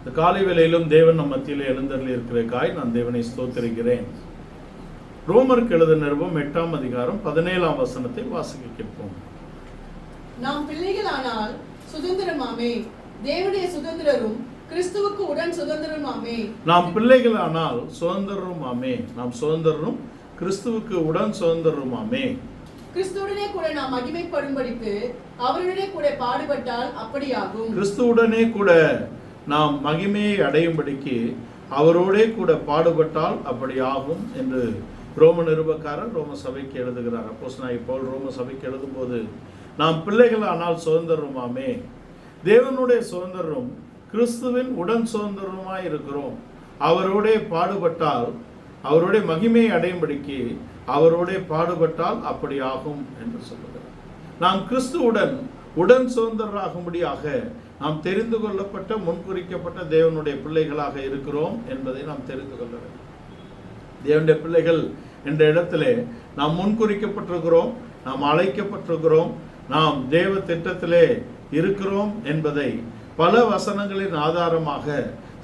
இந்த காலை வேளையிலும் தேவன் நம் மத்தியிலே எழுந்தருளி இருக்கிறதுக்காய் நான் தேவனை ஸ்தோத்திரிக்கிறேன். ரோமருக்கு எழுதின நிருபம் 8ஆம் அதிகாரம் 17ஆம் வசனத்தை வாசிக்க கேட்போம். நாம் பிள்ளைகளானால் சுதந்திரமாமே, தேவனுடைய சுதந்திரரும் கிறிஸ்துவுக்கு உடன் சுதந்திரமாமே. நாம் பிள்ளைகளானால் சுதந்திரமாமே, நாம் சுதந்திரரும் கிறிஸ்துவுக்கு உடன் சுதந்திரமாமே. கிறிஸ்துவுடனே கூட நாம் மகிமைப்படும்படிக்கு அவருடனே கூட பாடுபட்டால் அப்படியாகும். கிறிஸ்துவுடனே கூட நாம் மகிமையை அடையும்படிக்கு அவரோடே கூட பாடுபட்டால் அப்படி ஆகும் என்று ரோம நிருபக்காரர் ரோம சபைக்கு எழுதுகிறார். அப்போஸ்தலனாகிய பவுல் ரோம சபைக்கு எழுதும்போது நாம் பிள்ளைகள் ஆனால் சுதந்திரமாமே, தேவனுடைய சுதந்திரம் கிறிஸ்துவின் உடன் சுதந்திரமாய் இருக்கிறோம். அவரோடே பாடுபட்டால் அவருடைய மகிமையை அடையும்படிக்கு அவரோடே பாடுபட்டால் அப்படி ஆகும் என்று சொல்லுகிறார். நாம் கிறிஸ்துவுடன் உடன் சுதந்திரராகும்படியாக நாம் தெரிந்து கொள்ளப்பட்ட முன்குறிக்கப்பட்ட தேவனுடைய பிள்ளைகளாக இருக்கிறோம் என்பதை நாம் தெரிந்து கொள்ள வேண்டும். தேவனுடைய பிள்ளைகள் என்ற இடத்திலே நாம் முன்குறிக்கப்பட்டிருக்கிறோம், நாம் அழைக்கப்பட்டிருக்கிறோம், நாம் தேவ திட்டத்திலே இருக்கிறோம் என்பதை பல வசனங்களின் ஆதாரமாக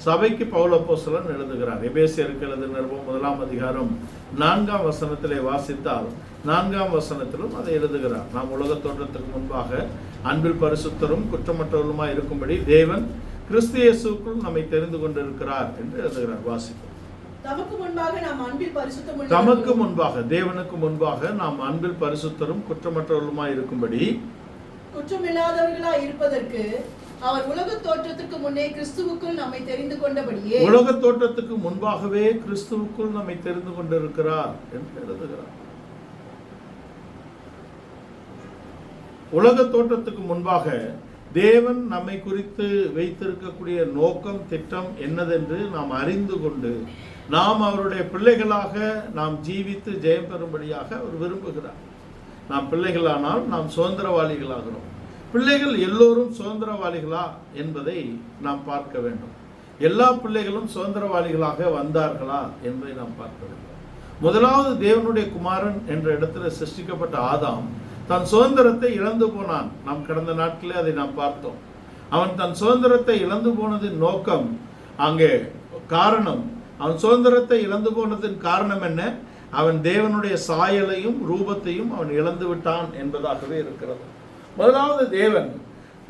சபைக்கு பவுல் அப்போஸ்தலன் எழுதுகிறார். எபேசியருக்கு எழுதின நிருபம் 1ஆம் அதிகாரம் 4ஆம் வசனத்திலே வாசித்தால் 4ஆம் வசனத்திலும் அதை எழுதுகிறார். நாம் உலக தோற்றத்துக்கு முன்பாக அன்பில் பரிசுத்தரும் குற்றமற்றவருமாய் இருக்கும்படி தேவன் கிறிஸ்து இயேசுவுக்குள் நம்மை தெரிந்து கொண்டிருக்கிறார் என்று எழுதுகிறார். வாசிப்போம். தமக்கு முன்பாக நாம் அன்பில் பரிசுத்தமுள்ளவர்களும், தமக்கு முன்பாக தேவனுக்கு முன்பாக நாம் அன்பில் பரிசுத்தரும் குற்றமற்றவருமாய் இருக்கும்படி குற்றமில்லாதவர்களாய் இருப்பதற்கு அவர் உலக தோற்றத்துக்கு முன்னே கிறிஸ்துவுக்குள் நம்மை தெரிந்து கொண்டபடியே, உலக தோற்றத்துக்கு முன்பாகவே கிறிஸ்துவுக்குள் நம்மை தெரிந்து கொண்டிருக்கிறார் என்று எழுதுகிறார். உலக தோற்றத்துக்கு முன்பாக தேவன் நம்மை குறித்து வைத்திருக்கக்கூடிய நோக்கம் திட்டம் என்னதென்று நாம் அறிந்து கொண்டு நாம் அவருடைய பிள்ளைகளாக நாம் ஜீவித்து ஜெயம் பெறும்படியாக அவர் விரும்புகிறார். நாம் பிள்ளைகளானால் நாம் சுதந்திரவாளிகளாகிறோம். பிள்ளைகள் எல்லோரும் சுதந்திரவாளிகளா என்பதை நாம் பார்க்க வேண்டும். எல்லா பிள்ளைகளும் சுதந்திரவாளிகளாக வந்தார்களா என்பதை நாம் பார்க்க வேண்டும். முதலாவது தேவனுடைய குமாரன் என்ற இடத்துல சிருஷ்டிக்கப்பட்ட ஆதாம் தன் சுதந்திரத்தை இழந்து போனான். நாம் கடந்த நாட்களே அதை நாம் பார்த்தோம். அவன் தன் சுதந்திரத்தை இழந்து போனதின் நோக்கம் அங்கே காரணம், அவன் சுதந்திரத்தை இழந்து போனதின் காரணம் என்ன? அவன் தேவனுடைய சாயலையும் ரூபத்தையும் அவன் இழந்து விட்டான் என்பதாகவே இருக்கிறது. முதலாவது தேவன்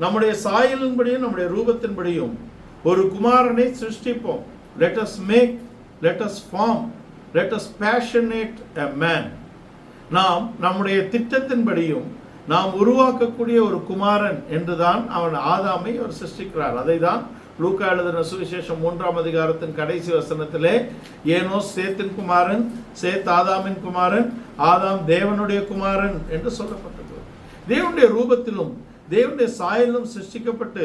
நம்முடைய சாயலின்படியும் நம்முடைய ரூபத்தின்படியும் ஒரு குமாரனை சிருஷ்டிப்போம். Let us make, let us form, let us fashioned a man. நாம் நம்முடைய திட்டத்தின்படியும் நாம் உருவாக்கக்கூடிய ஒரு குமாரன் என்றுதான் அவன் ஆதாமை அவர் சிருஷ்டிக்கிறார். அதை தான் லூக்கா எழுதின சுவிசேஷம் 3ஆம் அதிகாரத்தின் கடைசி வசனத்திலே ஏனோஸ் சேத்தின் குமாரன், சேத் ஆதாமின் குமாரன், ஆதாம் தேவனுடைய குமாரன் என்று சொல்லப்பட்டது. தேவனுடைய ரூபத்திலும் தேவனுடைய சாயலிலும் சிருஷ்டிக்கப்பட்டு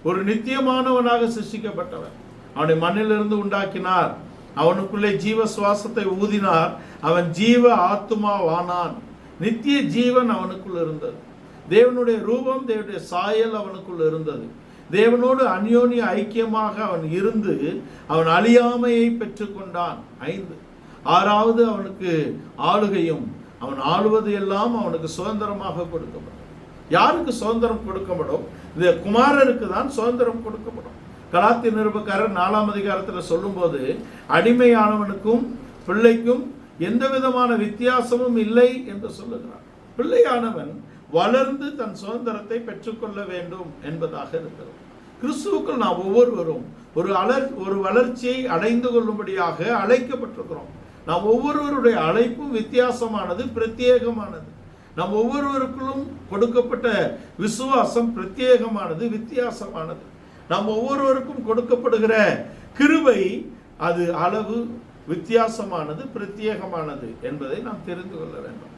ஒரு நித்தியமானவனாக சிருஷ்டிக்கப்பட்டவன். அவனை மண்ணிலிருந்து உண்டாக்கினார், அவனுக்குள்ளே ஜீவ சுவாசத்தை ஊதினார், அவன் ஜீவ ஆத்துமாவானான். நித்திய ஜீவன் அவனுக்குள் இருந்தது. தேவனுடைய ரூபம் தேவனுடைய சாயல் அவனுக்குள் இருந்தது. தேவனோடு அந்யோன்ய ஐக்கியமாக அவன் இருந்து அவன் அழியாமையை பெற்றுக்கொண்டான். 5 6வது அவனுக்கு ஆளுகையும், அவன் ஆளுவது எல்லாம் அவனுக்கு சுதந்திரமாக கொடுக்கப்படும். யாருக்கு சுதந்திரம் கொடுக்கப்படும்? இந்த குமாரருக்கு தான் சுதந்திரம் கொடுக்கப்படும். கலாத்திய நிருபக்காரர் 4ஆம் அதிகாரத்தில் சொல்லும்போது அடிமையானவனுக்கும் பிள்ளைக்கும் எந்த விதமான வித்தியாசமும் இல்லை என்று சொல்லுகிறார். பிள்ளையானவன் வளர்ந்து தன் சுதந்திரத்தை பெற்றுக்கொள்ள வேண்டும் என்பதாக இருக்கிறது. கிறிஸ்துவுக்குள் நாம் ஒவ்வொருவரும் ஒரு வளர்ச்சியை அடைந்து கொள்ளும்படியாக அழைக்கப்பட்டிருக்கிறோம். நாம் ஒவ்வொருவருடைய அழைப்பும் வித்தியாசமானது, பிரத்யேகமானது. நாம் ஒவ்வொருவருக்குள்ளும் கொடுக்கப்பட்ட விசுவாசம் பிரத்யேகமானது, வித்தியாசமானது. நாம் ஒவ்வொருவருக்கும் கொடுக்கப்படுகிற கிருபை அது அளவு வித்தியாசமானது, பிரத்யேகமானது என்பதை நாம் தெரிந்து கொள்ள வேண்டும்.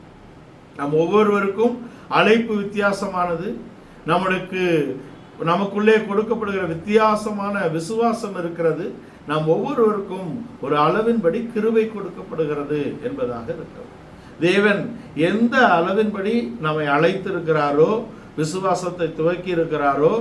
நம் ஒவ்வொருவருக்கும் அழைப்பு வித்தியாசமானது, நமக்குள்ளே கொடுக்கப்படுகிற வித்தியாசமான விசுவாசம் இருக்கிறது. நாம் ஒவ்வொருவருக்கும் ஒரு அளவின்படி கிருபை கொடுக்கப்படுகிறது என்பதாக இருக்கிறது. தேவன் எந்த அளவின்படி நம்மை அழைத்திருக்கிறாரோ, விசுவாசத்தை துவக்கி இருக்கிறாரோ,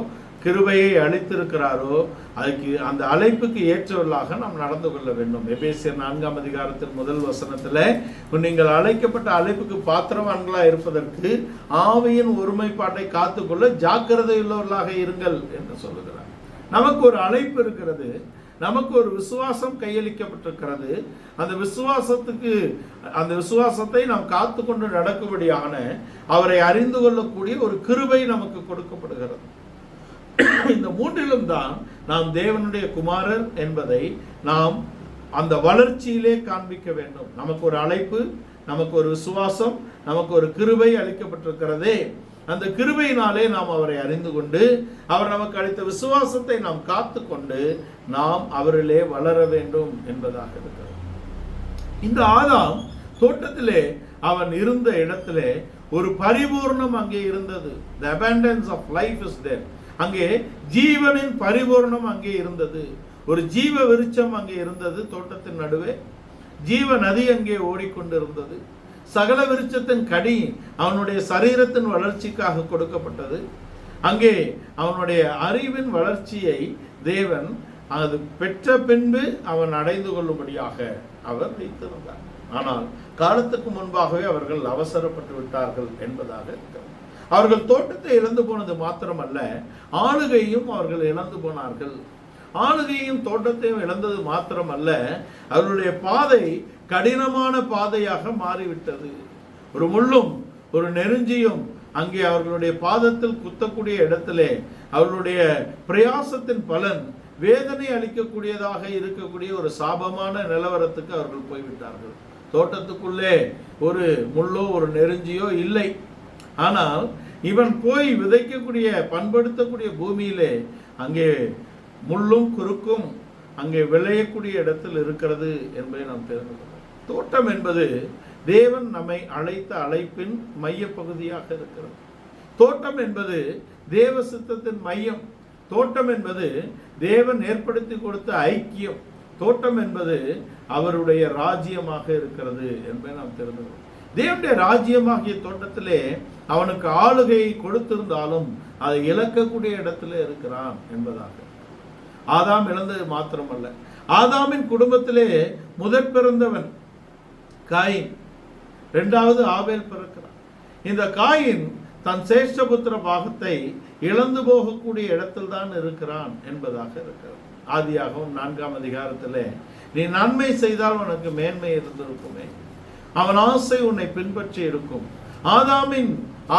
கிருபையை அளித்திருக்கிறாரோ, அதுக்கு அந்த அழைப்புக்கு ஏற்றவர்களாக நாம் நடந்து கொள்ள வேண்டும். எபேசியர் 4ஆம் அதிகாரத்தின் முதல் வசனத்தில் நீங்கள் அழைக்கப்பட்ட அழைப்புக்கு பாத்திரவான்களாக இருப்பதற்கு ஆவியின் ஒருமைப்பாட்டை காத்துக்கொள்ள ஜாக்கிரதை உள்ளவர்களாக இருங்கள் என்று சொல்லுகிறார். நமக்கு ஒரு அழைப்பு இருக்கிறது, நமக்கு ஒரு விசுவாசம் கையளிக்கப்பட்டிருக்கிறது. அந்த விசுவாசத்தை நாம் காத்து கொண்டு நடக்கும்படியான அவரை அறிந்து கொள்ளக்கூடிய ஒரு கிருபை நமக்கு கொடுக்கப்படுகிறது. இந்த மூன்றிலும் தான் நாம் தேவனுடைய குமாரர் என்பதை நாம் அந்த வளர்ச்சியிலே காண்பிக்க வேண்டும். நமக்கு ஒரு அழைப்பு, நமக்கு ஒரு விசுவாசம், நமக்கு ஒரு கிருபை அளிக்கப்பட்டிருக்கிறதே. அந்த கிருபையினாலே நாம் அவரை அறிந்து கொண்டு அவர் நமக்கு அளித்த விசுவாசத்தை நாம் காத்து கொண்டு நாம் அவரிலே வளர வேண்டும் என்பதாக இருக்கிறது. இந்த ஆதாம் தோட்டத்திலே அவன் இருந்த இடத்திலே ஒரு பரிபூர்ணம் அங்கே இருந்தது. The abundance of life is there. அங்கே ஜீவனின் பரிபூர்ணம் அங்கே இருந்தது. ஒரு ஜீவ விருட்சம் அங்கே இருந்தது. தோட்டத்தின் நடுவே ஜீவ நதி அங்கே ஓடிக்கொண்டிருந்தது. சகல விருட்சத்தின் கனி அவனுடைய சரீரத்தின் வளர்ச்சிக்காக கொடுக்கப்பட்டது. அங்கே அவனுடைய அறிவின் வளர்ச்சியை தேவன் அது பெற்ற பின்பு அவன் அடைந்து கொள்ளும்படியாக அவர் வைத்திருந்தார். ஆனால் காலத்துக்கு முன்பாகவே அவர்கள் அவசரப்பட்டு விட்டார்கள் என்பதாக இருக்கிறது. அவர்கள் தோட்டத்தை இழந்து போனது மாத்திரமல்ல, ஆளுகையும் அவர்கள் இழந்து போனார்கள். ஆளுகையும் தோட்டத்தையும் இழந்தது மாத்திரமல்ல, அவர்களுடைய பாதை கடினமான பாதையாக மாறிவிட்டது. ஒரு முள்ளும் ஒரு நெருஞ்சியும் அங்கே அவர்களுடைய பாதத்தில் குத்தக்கூடிய இடத்திலே அவர்களுடைய பிரயாசத்தின் பலன் வேதனை அளிக்கக்கூடியதாக இருக்கக்கூடிய ஒரு சாபமான நிலவரத்துக்கு அவர்கள் போய்விட்டார்கள். தோட்டத்துக்குள்ளே ஒரு முள்ளோ ஒரு நெருஞ்சியோ இல்லை. ஆனால் இவன் போய் விதைக்கக்கூடிய பண்படுத்தக்கூடிய பூமியிலே அங்கே முள்ளும் குறுக்கும் அங்கே விளையக்கூடிய இடத்தில் இருக்கிறது என்பதை நாம் தெரிந்து கொள்ளலாம். தோட்டம் என்பது தேவன் நம்மை அழைத்த அழைப்பின் மைய பகுதியாக இருக்கிறது. தோட்டம் என்பது தேவ சித்தத்தின் மையம். தோட்டம் என்பது தேவன் ஏற்படுத்தி கொடுத்த ஐக்கியம். தோட்டம் என்பது அவருடைய ராஜ்யமாக இருக்கிறது என்பதை நாம் தெரிந்து கொள்ளலாம். தேவனுடைய ராஜ்யமாகிய தோட்டத்திலே அவனுக்கு ஆளுகையை கொடுத்திருந்தாலும் அதை இழக்கக்கூடிய இடத்திலே இருக்கிறான் என்பதாக. ஆதாம் இழந்தது மாத்திரமல்ல, ஆதாமின் குடும்பத்திலே முதற் பிறந்தவன் காயின், இரண்டாவது ஆபேல் பிறக்கிறான். இந்த காயின் தன் சேஷ்டபுத்திர பாகத்தை இழந்து போகக்கூடிய இடத்தில் தான் இருக்கிறான் என்பதாக இருக்கிறது. ஆதியாகவும் 4ஆம் அதிகாரத்திலே நீ நன்மை செய்தால் உனக்கு மேன்மை இருந்திருக்குமே, அவன் ஆசை உன்னை பின்பற்றி இருக்கும்.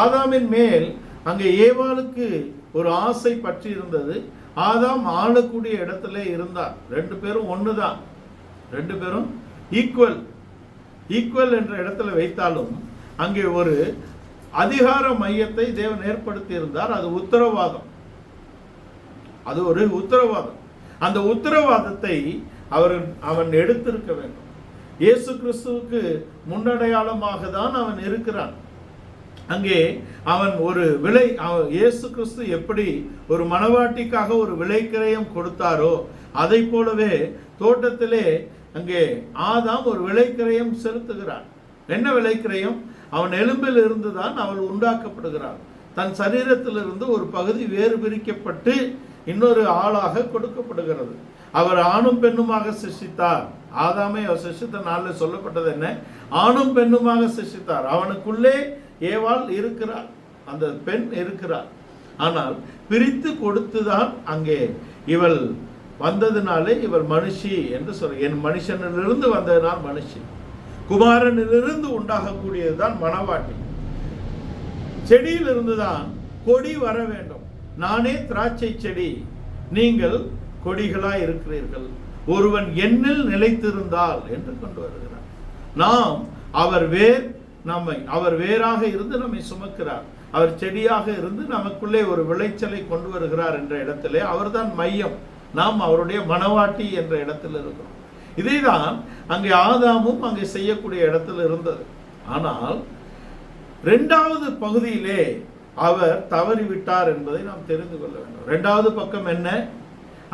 ஆதாமின் மேல் அங்கே ஏவாளுக்கு ஒரு ஆசை பற்றி இருந்தது. ஆதாம் ஆளக்கூடிய இடத்துல இருந்தார். ரெண்டு பேரும் ஒண்ணுதான், ரெண்டு பேரும் ஈக்குவல் என்ற இடத்துல வைத்தாலும் அங்கே ஒரு அதிகார மையத்தை தேவன் ஏற்படுத்தி இருந்தார். அது உத்தரவாதம், அது ஒரு உத்தரவாதம். அந்த உத்தரவாதத்தை அவன் எடுத்திருக்க வேண்டும். இயேசு கிறிஸ்துவுக்கு முன்னடையாளமாக தான் அவன் இருக்கிறான். அங்கே அவன் ஒரு இயேசு கிறிஸ்து எப்படி ஒரு மணவாட்டிக்காக ஒரு விலைக்கிரயம் கொடுத்தாரோ அதை போலவே தோட்டத்திலே அங்கே ஆதாம் ஒரு விலைக்கிரயம் செலுத்துகிறான். என்ன விலைக்கிரயம்? அவன் எலும்பில் இருந்துதான் அவள் உண்டாக்கப்படுகிறாள். தன் சரீரத்திலிருந்து ஒரு பகுதி வேறு பிரிக்கப்பட்டு இன்னொரு ஆளாக கொடுக்கப்படுகிறது. அவர் ஆணும் பெண்ணுமாக சிருஷ்டித்தார். ஆதாமை அவர் சிருஷ்டித்த நாளில் சொல்லப்பட்டது என்ன? ஆணும் பெண்ணுமாக சிருஷ்டித்தார். அவனுக்குள்ளே ஏவாள் இருக்கிறாள், அந்த பெண் இருக்கிறாள். ஆனால் பிரித்து கொடுத்துதான் அங்கே இவள் வந்ததினாலே இவள் மனுஷி என்று சொல்ற. என் மனுஷனிலிருந்து வந்ததினால் மனுஷி, குமாரனிலிருந்து உண்டாகக்கூடியதுதான் மணவாட்டி. செடியில் தான் கொடி வர வேண்டும். நானே திராட்சை செடி, நீங்கள் கொடிகளாய் இருக்கிறீர்கள். ஒருவன் என்னில் நிலைத்திருந்தால் என்று கொண்டு வருகிறார். நாம் அவர் வேறாக இருந்து நம்மை சுமக்கிறார். அவர் செடியாக இருந்து நமக்குள்ளே ஒரு விளைச்சலை கொண்டு வருகிறார் என்ற இடத்திலே அவர்தான் மையம். நாம் அவருடைய மணவாட்டி என்ற இடத்தில் இருக்கிறோம். இதைதான் அங்கே ஆதாமும் அங்கே செய்யக்கூடிய இடத்தில் இருந்தது. ஆனால் இரண்டாவது பகுதியிலே அவர் தவறிவிட்டார் என்பதை நாம் தெரிந்து கொள்ள வேண்டும். இரண்டாவது பக்கம் என்ன?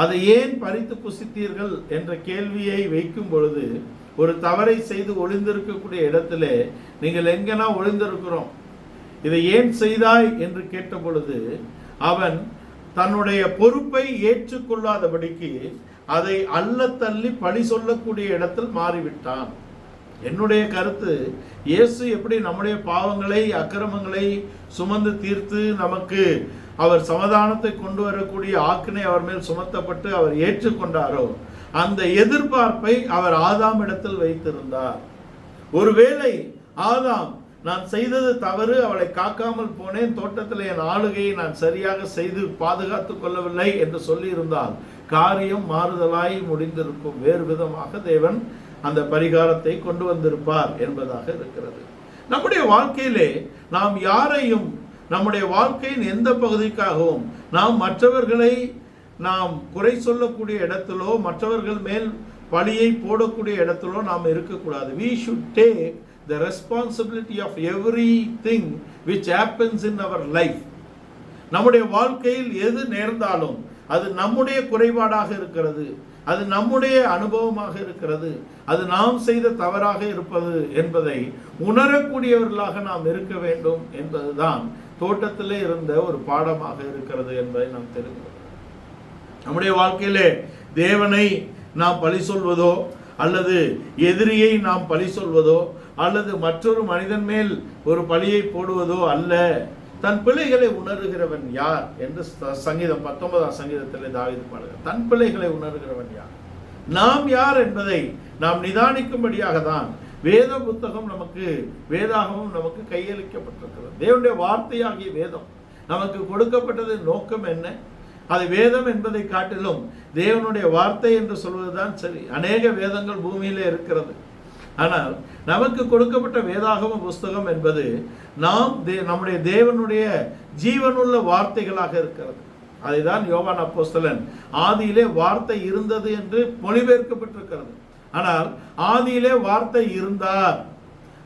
அதை ஏன் பறித்து புசித்தீர்கள் என்ற கேள்வியை வைக்கும் பொழுது, ஒரு தவறை செய்து ஒளிந்திருக்கக்கூடிய இடத்திலே நீங்கள் எங்கனா ஒளிந்திருக்கிறோம், இதை ஏன் செய்தாய் என்று கேட்ட பொழுது அவன் தன்னுடைய பொறுப்பை ஏற்றுக்கொள்ளாதபடிக்கு அதை அல்ல தள்ளி பழி சொல்லக்கூடிய இடத்தில் மாறிவிட்டான். என்னுடைய கருத்து, இயேசு எப்படி நம்முடைய பாவங்களை அக்கிரமங்களை சுமந்து தீர்த்து நமக்கு அவர் சமாதானத்தை கொண்டு வரக்கூடிய ஆக்கினை அவர் மேல் சுமத்தப்பட்டு அவர் ஏற்றுக்கொண்டாரோ அந்த எதிர்பார்ப்பை அவர் ஆதாம் இடத்தில் வைத்திருந்தார். ஒருவேளை ஆதாம் நான் செய்தது தவறு, அவளை காக்காமல் போனேன், தோட்டத்தில் என் ஆளுகையை நான் சரியாக செய்து பாதுகாத்துக் கொள்ளவில்லை என்று சொல்லி இருந்தால் காரியம் மாறுதலாய் முடிந்திருக்கும். வேறு விதமாக தேவன் அந்த பரிகாரத்தை கொண்டு வந்திருப்பார் என்பதாக இருக்கிறது. நம்முடைய வாழ்க்கையிலே நாம் யாரையும் நம்முடைய வாழ்க்கையின் எந்த பகுதிக்காகவும் நாம் மற்றவர்களை நாம் குறை சொல்லக்கூடிய இடத்திலோ மற்றவர்கள் மேல் பழியை போடக்கூடிய இடத்திலோ நாம் இருக்கக்கூடாது. We should take the responsibility of everything which happens in our life. நம்முடைய வாழ்க்கையில் எது நேர்ந்தாலும் அது நம்முடைய குறைபாடாக இருக்கிறது, அது நம்முடைய அனுபவமாக இருக்கிறது, அது நாம் செய்த தவறாக இருப்பது என்பதை உணரக்கூடியவர்களாக நாம் இருக்க வேண்டும் என்பதுதான் தோட்டத்திலே இருந்த ஒரு பாடமாக இருக்கிறது என்பதை நாம் தெரிந்து கொள்கிறோம். நம்முடைய வாழ்க்கையிலே தேவனை நாம் பழி சொல்வதோ அல்லது எதிரியை நாம் பழி சொல்வதோ அல்லது மற்றொரு மனிதன் மேல் ஒரு பழியை போடுவதோ அல்ல. தன் பிள்ளைகளை உணர்கிறவன் யார் என்று சங்கீதம் 19ஆம் சங்கீதத்தில் தாவீது பாடுகிறார். தன் பிள்ளைகளை உணர்கிறவன் யார், நாம் யார் என்பதை நாம் நிதானிக்கும்படியாக தான் வேத புத்தகம் நமக்கு, வேதாகமும் நமக்கு கையளிக்கப்பட்டிருக்கிறது. தேவனுடைய வார்த்தையாகிய வேதம் நமக்கு கொடுக்கப்பட்டது நோக்கம் என்ன? அது வேதம் என்பதை காட்டிலும் தேவனுடைய வார்த்தை என்று சொல்வதுதான் சரி. அநேக வேதங்கள் பூமியிலே இருக்கிறது. ஆனால் நமக்கு கொடுக்கப்பட்ட வேதாகம புஸ்தகம் என்பது நம்முடைய தேவனுடைய ஜீவனுள்ள வார்த்தைகளாக இருக்கிறது. அதைதான் யோவான் அப்போஸ்தலன் ஆதியிலே வார்த்தை இருந்தது என்று மொழிபெயர்க்கப்பட்டிருக்கிறது. ஆனால் ஆதியிலே வார்த்தை இருந்தார்,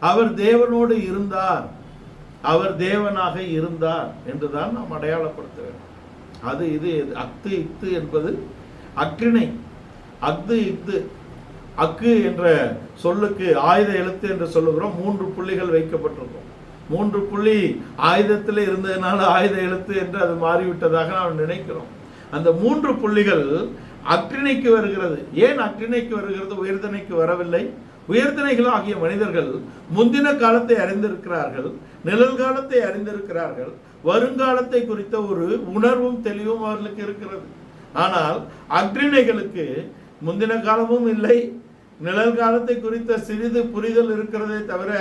அவர் தேவனோடு இருந்தார், அவர் தேவனாக இருந்தார் என்றுதான் நாம் அடையாளப்படுத்த வேண்டும். அது இது அத்து இத்து என்பது அக்ரிணை. அத்து இத்து அக்கு என்ற சொல்லுக்கு ஆயுத எழுத்து என்று சொல்லுகிறோம். 3 புள்ளிகள் வைக்கப்பட்டிருக்கும். 3 புள்ளி ஆயுதத்தில் இருந்ததுனால ஆயுத எழுத்து என்று அது மாறிவிட்டதாக நாம் நினைக்கிறோம். அந்த 3 புள்ளிகள் அக்ரிணைக்கு வருகிறது. ஏன் அக்ரிணைக்கு வருகிறது, உயர்தனைக்கு வரவில்லை? உயர்தனைகள் ஆகிய மனிதர்கள் முந்தின காலத்தை அறிந்திருக்கிறார்கள், நிழல்காலத்தை அறிந்திருக்கிறார்கள், வருங்காலத்தை குறித்த ஒரு உணர்வும் தெளிவும் அவர்களுக்கு இருக்கிறது. ஆனால் அக்ரிணைகளுக்கு முந்தின காலமும் இல்லை, நிழல்காலத்தை குறித்த சிறிது புரிதல் இருக்கிறதே தவிர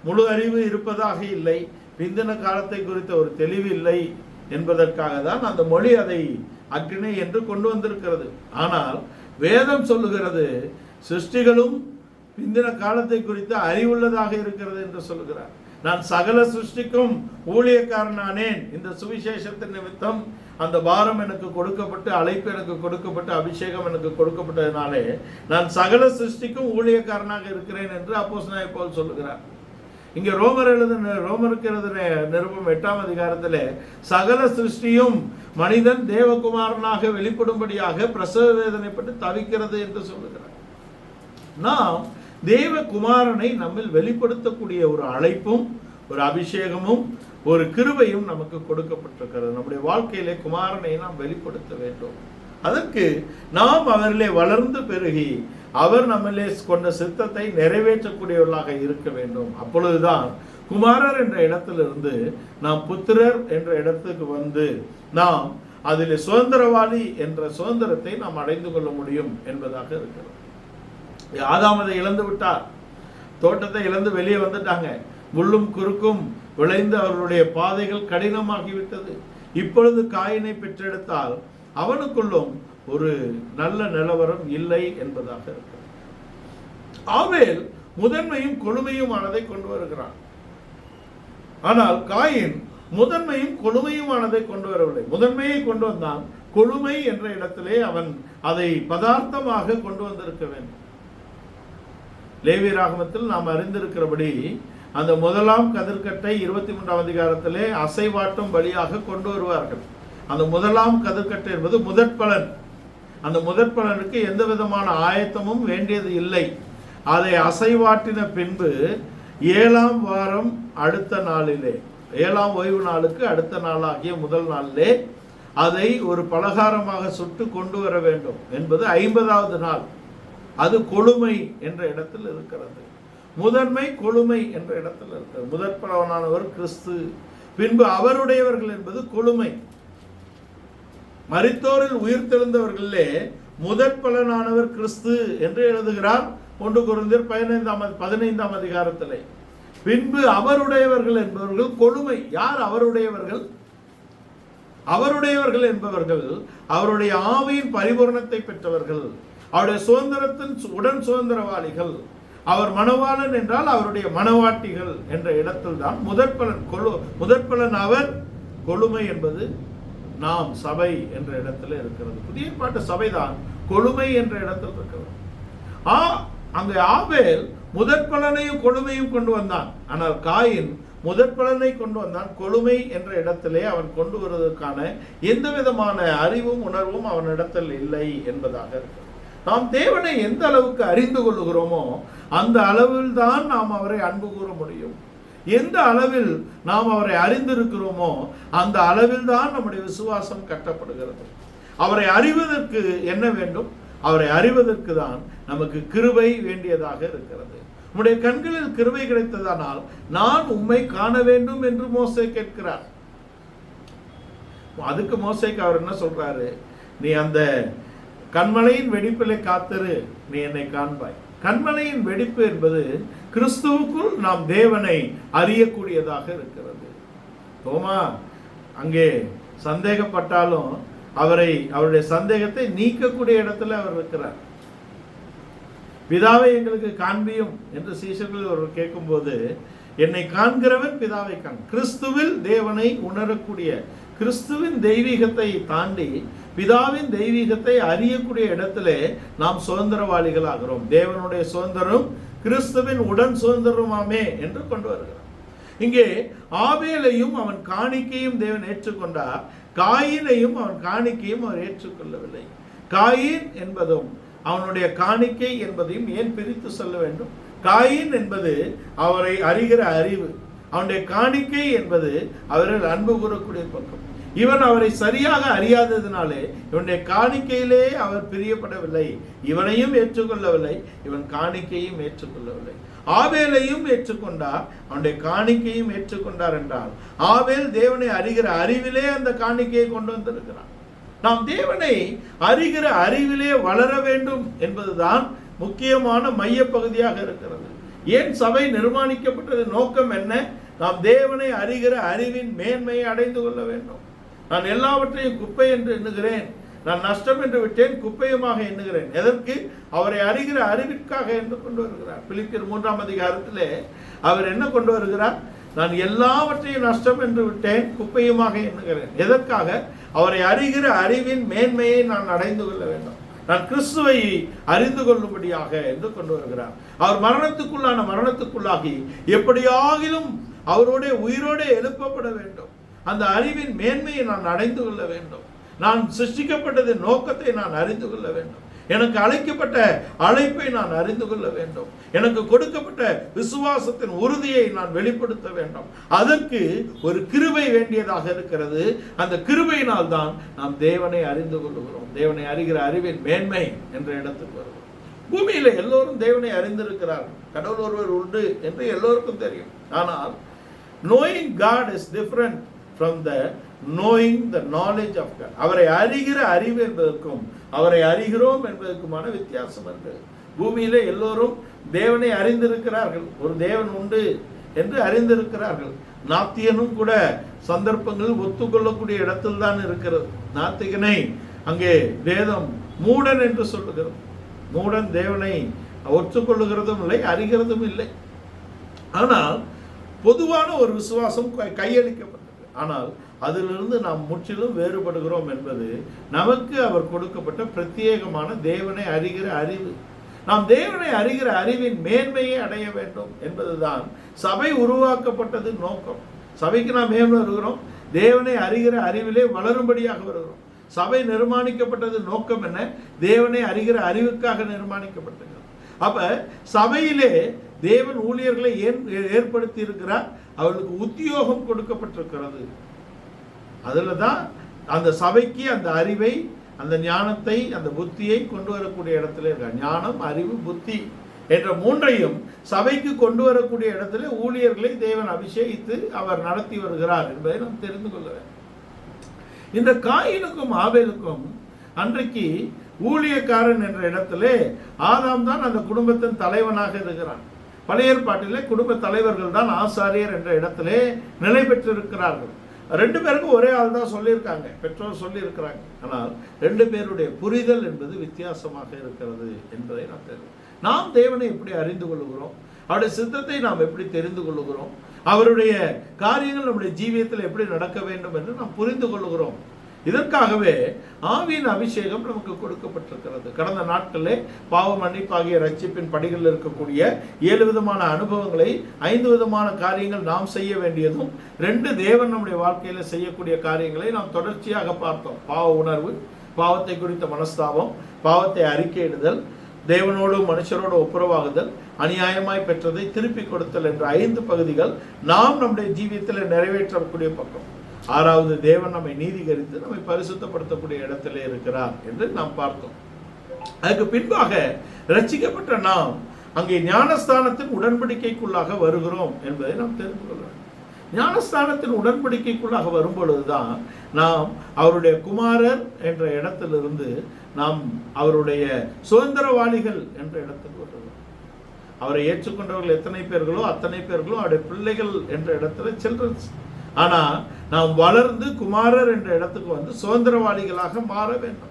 முழு அறிவு இருப்பதாக இல்லை, பிந்தின காலத்தை குறித்த ஒரு தெளிவு இல்லை என்பதற்காக தான் அந்த மொழி அதை அக்ரிணை என்று கொண்டு வந்திருக்கிறது. ஆனால் வேதம் சொல்லுகிறது சிருஷ்டிகளும் பிந்தின காலத்தை குறித்த அறிவுள்ளதாக இருக்கிறது என்று சொல்லுகிறார். நான் சகல சிருஷ்டிக்கும் ஊழியக்காரனானேன், இந்த சுவிசேஷத்தின் நிமித்தம் அந்த பாரம் எனக்கு கொடுக்கப்பட்டு, அழைப்பு எனக்கு கொடுக்கப்பட்டு, அபிஷேகம் எனக்கு கொடுக்கப்பட்டதினாலே நான் சகல சிருஷ்டிக்கும் ஊழியக்காரனாக இருக்கிறேன் என்று அப்போஸ்தலனாகிய பவுல் சொல்லுகிறார். இங்கே ரோமருக்கு எழுதின நிருபம் 8ஆம் அதிகாரத்திலே சகல சிருஷ்டியும் மனிதன் தேவகுமாரனாக வெளிப்படும்படியாக பிரசவ வேதனைப்பட்டு தவிக்கிறது என்று சொல்லுகிறார். நாம் தேவகுமாரனை நம்மில் வெளிப்படுத்தக்கூடிய ஒரு அழைப்பும் ஒரு அபிஷேகமும் ஒரு கிருபையும் நமக்கு கொடுக்கப்பட்டிருக்கிறது. நம்முடைய வாழ்க்கையிலே குமாரனை நாம் வெளிப்படுத்த வேண்டும். அதற்கு நாம் அவரிலே வளர்ந்து பெருகி அவர் நம்மிலே கொண்ட சித்தத்தை நிறைவேற்றக்கூடியவர்களாக இருக்க வேண்டும். அப்பொழுதுதான் குமாரர் என்ற இடத்திலிருந்து நாம் புத்திரர் என்ற இடத்துக்கு வந்து நாம் அதிலே சுதந்திரவாளி என்ற சுதந்திரத்தை நாம் அடைந்து கொள்ள முடியும் என்பதாக இருக்கிறது. ஆதாம் அதை இழந்து விட்டார், தோட்டத்தை இழந்து வெளியே வந்துட்டாங்க. முள்ளும் குறுக்கும் விளைந்து அவர்களுடைய பாதைகள் கடினமாகிவிட்டது. இப்பொழுது காயினை பெற்றெடுத்தால் அவனுக்குள்ளும் ஒரு நல்ல நிலவரம் இல்லை என்பதாக இருக்கிறது. ஆவேல் முதன்மையும் கொழுமையுமானதை கொண்டு வருகிறான். ஆனால் காயின் முதன்மையும் கொழுமையுமானதை கொண்டு வரவில்லை. முதன்மையை கொண்டு வந்தான், கொழுமை என்ற இடத்திலே அவன் அதை பதார்த்தமாக கொண்டு வந்திருக்க வேண்டும். லேவியராகமத்தில் நாம் அறிந்திருக்கிறபடி அந்த முதலாம் கதிர்கட்டை 23ஆம் அதிகாரத்திலே அசைவாட்டும் பலியாக கொண்டு வருவார்கள். அந்த முதலாம் கதிர்கட்டை என்பது முதற்பலன். அந்த முதற்பலனுக்கு எந்த விதமான ஆயத்தமும் வேண்டியது இல்லை. அதை அசைவாட்டின பின்பு 7ஆம் வாரம் அடுத்த நாளிலே, 7ஆம் ஓய்வு நாளுக்கு அடுத்த நாளாகிய முதல் நாளிலே அதை ஒரு பலகாரமாக சுட்டு கொண்டு வர வேண்டும் என்பது 50வது நாள். அது கொழுமை என்ற இடத்தில் இருக்கிறது. முதன்மை கொழுமை என்ற இடத்தில் இருக்கிறது. முதற்பலனானவர் கிறிஸ்து, பின்பு அவருடையவர்கள் என்பது கொழுமை. மரித்தோரில் உயிர்த்தெழுந்தவர்களே முதற் பலனானவர் கிறிஸ்து என்று எழுதுகிறார் 1 கொரிந்தியர் 15ஆம் அதிகாரத்திலே. பின்பு அவருடையவர்கள் என்பவர்கள் கொழுமை. யார் அவருடையவர்கள்? அவருடையவர்கள் என்பவர்கள் அவருடைய ஆவியின் பரிபூரணத்தை பெற்றவர்கள், அவருடைய சுதந்திரத்தின் உடன் சுதந்திரவாளிகள். அவர் மணவாளன் என்றால் அவருடைய மணவாட்டிகள் என்ற இடத்தில் தான் முதற்பலன் அவர். கொழுமை என்பது நாம் சபை என்ற இடத்துல இருக்கிறது. புதிய ஏற்பாட்டு சபைதான் கொழுமை என்ற இடத்தில் இருக்கிறது. அங்கே ஆபேல் முதற்பலனையும் கொழுமையும் கொண்டு வந்தான். ஆனால் காயின் முதற்பலனை கொண்டு வந்தான். கொழுமை என்ற இடத்திலே அவன் கொண்டு வருவதற்கான எந்த விதமான அறிவும் உணர்வும் அவனிடத்தில் இல்லை என்பதாக இருக்கிறது. நாம் தேவனை எந்த அளவுக்கு அறிந்து கொள்ளுகிறோமோ அந்த அளவில் தான் நாம் அவரை அன்பு கூற முடியும். எந்த அளவில் நாம் அவரை அறிந்திருக்கிறோமோ அந்த அளவில் தான் நம்முடைய விசுவாசம் கட்டப்படுகிறது. அவரை அறிவதற்கு என்ன வேண்டும்? அவரை அறிவதற்கு தான் நமக்கு கிருபை வேண்டியதாக இருக்கிறது. உம்முடைய கண்களில் கிருபை கிடைத்ததானால் நான் உம்மை காண வேண்டும் என்று மோசே கேட்கிறார். அதுக்கு மோசேக்கு அவர் என்ன சொல்றாரு? நீ அந்த கண்மலையின் வெடிப்பிலே காத்திரு, நீ என்னை காண்பாய். கண்மலையின் வெடிப்பு என்பது கிறிஸ்துவுக்குள் நாம் தேவனை அறியக்கூடியதாக இருக்கிறது. தோமா அங்கே சந்தேகப்பட்டாலும் அவருடைய சந்தேகத்தை நீக்கக்கூடிய இடத்துல அவர் இருக்கிறார். பிதாவை எங்களுக்கு காண்பியும் என்று சீஷர்கள் ஒருவர் கேட்கும்போது, என்னை காண்கிறவன் பிதாவை காண். கிறிஸ்துவில் தேவனை உணரக்கூடிய, கிறிஸ்துவின் தெய்வீகத்தை தாண்டி பிதாவின் தெய்வீகத்தை அறியக்கூடிய இடத்திலே நாம் சுதந்திரவாளிகள் ஆகிறோம். தேவனுடைய சுதந்திரம் கிறிஸ்துவின் உடன் சுதந்திரமாமே என்று கொண்டு வருகிறார். இங்கே ஆபேலையும் அவன் காணிக்கையும் தேவன் ஏற்றுக்கொண்டார். காயினையும் அவன் காணிக்கையும் அவர் ஏற்றுக்கொள்ளவில்லை. காயின் என்பதும் அவனுடைய காணிக்கை என்பதையும் ஏன் பிரித்து சொல்ல வேண்டும்? காயின் என்பது அவரை அறிகிற அறிவு, அவனுடைய காணிக்கை என்பது அவர்கள் அன்பு கூறக்கூடிய பக்கம். இவன் அவரை சரியாக அறியாததினாலே இவனுடைய காணிக்கையிலே அவர் பிரியப்படவில்லை. இவனையும் ஏற்றுக்கொள்ளவில்லை, இவன் காணிக்கையும் ஏற்றுக்கொள்ளவில்லை. ஆபேலையும் ஏற்றுக்கொண்டார், அவனுடைய காணிக்கையும் ஏற்றுக்கொண்டார் என்றால் ஆபேல் தேவனை அறிகிற அறிவிலே அந்த காணிக்கையை கொண்டு வந்திருக்கிறான். நாம் தேவனை அறிகிற அறிவிலே வளர வேண்டும் என்பதுதான் முக்கியமான மைய பகுதியாக இருக்கிறது. ஏன் சபை நிர்மாணிக்கப்பட்டது? நோக்கம் என்ன? நாம் தேவனை அறிகிற அறிவின் மேன்மையை அடைந்து கொள்ள வேண்டும். நான் எல்லாவற்றையும் குப்பை என்று எண்ணுகிறேன், நான் நஷ்டம் என்று விட்டேன், குப்பையுமாக எண்ணுகிறேன். எதற்கு? அவரை அறிகிற அறிவிற்காக என்று கொண்டு வருகிறார். பிலிப்பியர் 3ஆம் அதிகாரத்திலே அவர் என்ன கொண்டு வருகிறார்? நான் எல்லாவற்றையும் நஷ்டம் என்று விட்டேன், குப்பையுமாக எண்ணுகிறேன். எதற்காக? அவரை அறிகிற அறிவின் மேன்மையை நான் அடைந்து கொள்ள வேண்டும், நான் கிறிஸ்துவை அறிந்து கொள்ளும்படியாக என்று கொண்டு வருகிறார். அவர் மரணத்துக்குள்ளாகி எப்படியாகிலும் அவரோட உயிரோட எழுப்பப்பட வேண்டும். அந்த அறிவின் மேன்மையை நான் அடைந்து கொள்ள வேண்டும். நான் சிருஷ்டிக்கப்பட்டதின் நோக்கத்தை நான் அறிந்து கொள்ள வேண்டும். எனக்கு அழைக்கப்பட்ட அழைப்பை நான் அறிந்து கொள்ள வேண்டும். எனக்கு கொடுக்கப்பட்ட விசுவாசத்தின் உறுதியை நான் வெளிப்படுத்த வேண்டும். அதற்கு ஒரு கிருபை வேண்டியதாக இருக்கிறது. அந்த கிருபையினால் தான் நாம் தேவனை அறிந்து கொள்ளுகிறோம். தேவனை அறிகிற அறிவின் மேன்மை என்ற இடத்துக்கு வருகிறோம். பூமியில எல்லோரும் தேவனை அறிந்திருக்கிறார்கள். கடவுள் ஒருவர் உண்டு என்று எல்லோருக்கும் தெரியும். ஆனால் knowing God is different from the knowing the knowledge of God. அவரை அறிகிற அறிவு என்பதற்கும் அவரை அறிகிறோம் என்பதற்குமான வித்தியாசம் என்று. பூமியிலே எல்லோரும் தேவனை அறிந்திருக்கிறார்கள். ஒரு தேவன் உண்டு என்று அறிந்திருக்கிறார்கள். நாத்திகனும் கூட சந்தர்ப்பங்களில் ஒத்துக்கொள்ளக்கூடிய இடத்தில் தான் இருக்கிறது. நாத்திகனை அங்கே வேதம் மூடன் என்று சொல்லுகிறது. மூடன் தேவனை ஒத்துக்கொள்ளுகிறதும் இல்லை, அறிகிறதும் இல்லை. ஆனால் பொதுவான ஒரு விசுவாசம் கையளிக்கப்பட்டது. ஆனால் அதிலிருந்து நாம் முற்றிலும் வேறுபடுகிறோம் என்பது நமக்கு அவர் கொடுக்கப்பட்ட பிரத்யேகமான தேவனை அறிகிற அறிவு. நாம் தேவனை அறிகிற அறிவின் மேன்மையை அடைய வேண்டும் என்பதுதான் சபை உருவாக்கப்பட்டது நோக்கம். சபைக்கு நாம் ஏன் வருகிறோம்? தேவனை அறிகிற அறிவிலே வளரும்படியாக வருகிறோம். சபை நிர்மாணிக்கப்பட்டது நோக்கம் என்ன? தேவனை அறிகிற அறிவுக்காக நிர்மாணிக்கப்பட்டது. அப்ப சபையிலே தேவன் ஊழியர்களை ஏன் ஏற்படுத்தி இருக்கிறார்? அவர்களுக்கு உத்தியோகம் கொடுக்கப்பட்டிருக்கிறது. அதுல தான் அந்த சபைக்கு அந்த அறிவை, அந்த ஞானத்தை, அந்த புத்தியை கொண்டு வரக்கூடிய இடத்துல இருக்கார். ஞானம், அறிவு, புத்தி என்ற மூன்றையும் சபைக்கு கொண்டு வரக்கூடிய இடத்துல ஊழியர்களை தேவன் அபிஷேகித்து அவர் நடத்தி வருகிறார் என்பதை நாம் தெரிந்து கொள்ள வேண்டும். இந்த காயினுக்கும் ஆபேலுக்கும் அன்றைக்கு ஊழியக்காரன் என்ற இடத்திலே ஆதாம் தான் அந்த குடும்பத்தின் தலைவனாக இருக்கிறான். பழைய ஏற்பாட்டிலே குடும்ப தலைவர்கள் தான் ஆசாரியர் என்ற இடத்திலே நிலை பெற்றிருக்கிறார்கள். 2 பேருக்கும் ஒரே ஆள் தான் சொல்லியிருக்காங்க, பெற்றோர் சொல்லியிருக்கிறாங்க. ஆனால் 2 பேருடைய புரிதல் என்பது வித்தியாசமாக இருக்கிறது என்பதை நாம் தெரியும். நாம் தேவனை எப்படி அறிந்து கொள்ளுகிறோம், அவருடைய சித்தத்தை நாம் எப்படி தெரிந்து கொள்ளுகிறோம், அவருடைய காரியங்கள் நம்முடைய ஜீவியத்தில் எப்படி நடக்க வேண்டும் என்று நாம் புரிந்து கொள்ளுகிறோம். இதற்காகவே ஆவியின் அபிஷேகம் நமக்கு கொடுக்கப்பட்டிருக்கிறது. கடந்த நாட்களிலே பாவ மன்னிப்பாகிய ரட்சிப்பின் படிகளில் இருக்கக்கூடிய 7 விதமான அனுபவங்களை 5 விதமான காரியங்கள் நாம் செய்ய வேண்டியதும் 2 தேவன் நம்முடைய வாழ்க்கையில் செய்யக்கூடிய காரியங்களை நாம் தொடர்ச்சியாக பார்த்தோம். பாவ உணர்வு, பாவத்தை குறித்த மனஸ்தாபம், பாவத்தை அறிக்கையிடுதல், தேவனோடு மனுஷரோடு ஒப்புரவாகுதல், அநியாயமாய் பெற்றதை திருப்பி கொடுத்தல் என்ற 5 பகுதிகள் நாம் நம்முடைய ஜீவியத்தில் நிறைவேற்றக்கூடிய பக்கம். 6வது தேவன் நம்மை நீதிகரித்து நம்மை பரிசுத்தப்படுத்தக்கூடிய இடத்திலே இருக்கிறார் என்று நாம் பார்த்தோம். அதுக்கு பின்பாக ரட்சிக்கப்பட்ட நாம் அங்கே ஞானஸ்தானத்தின் உடன்படிக்கைக்குள்ளாக வருகிறோம் என்பதை நாம் தெரிந்து கொள்ளலாம். ஞானஸ்தானத்தின் உடன்படிக்கைக்குள்ளாக வரும்பொழுதுதான் நாம் அவருடைய குமாரர் என்ற இடத்திலிருந்து நாம் அவருடைய சுதந்திரவாளிகள் என்ற இடத்துக்கு வருகிறோம். அவரை ஏற்றுக்கொண்டவர்கள் எத்தனை பேர்களோ அத்தனை பேர்களும் அவருடைய பிள்ளைகள் என்ற இடத்துல சில்ட்ரன்ஸ். ஆனால் நாம் வளர்ந்து குமாரர் என்ற இடத்துக்கு வந்து சுதந்திரவாளிகளாக மாற வேண்டும்.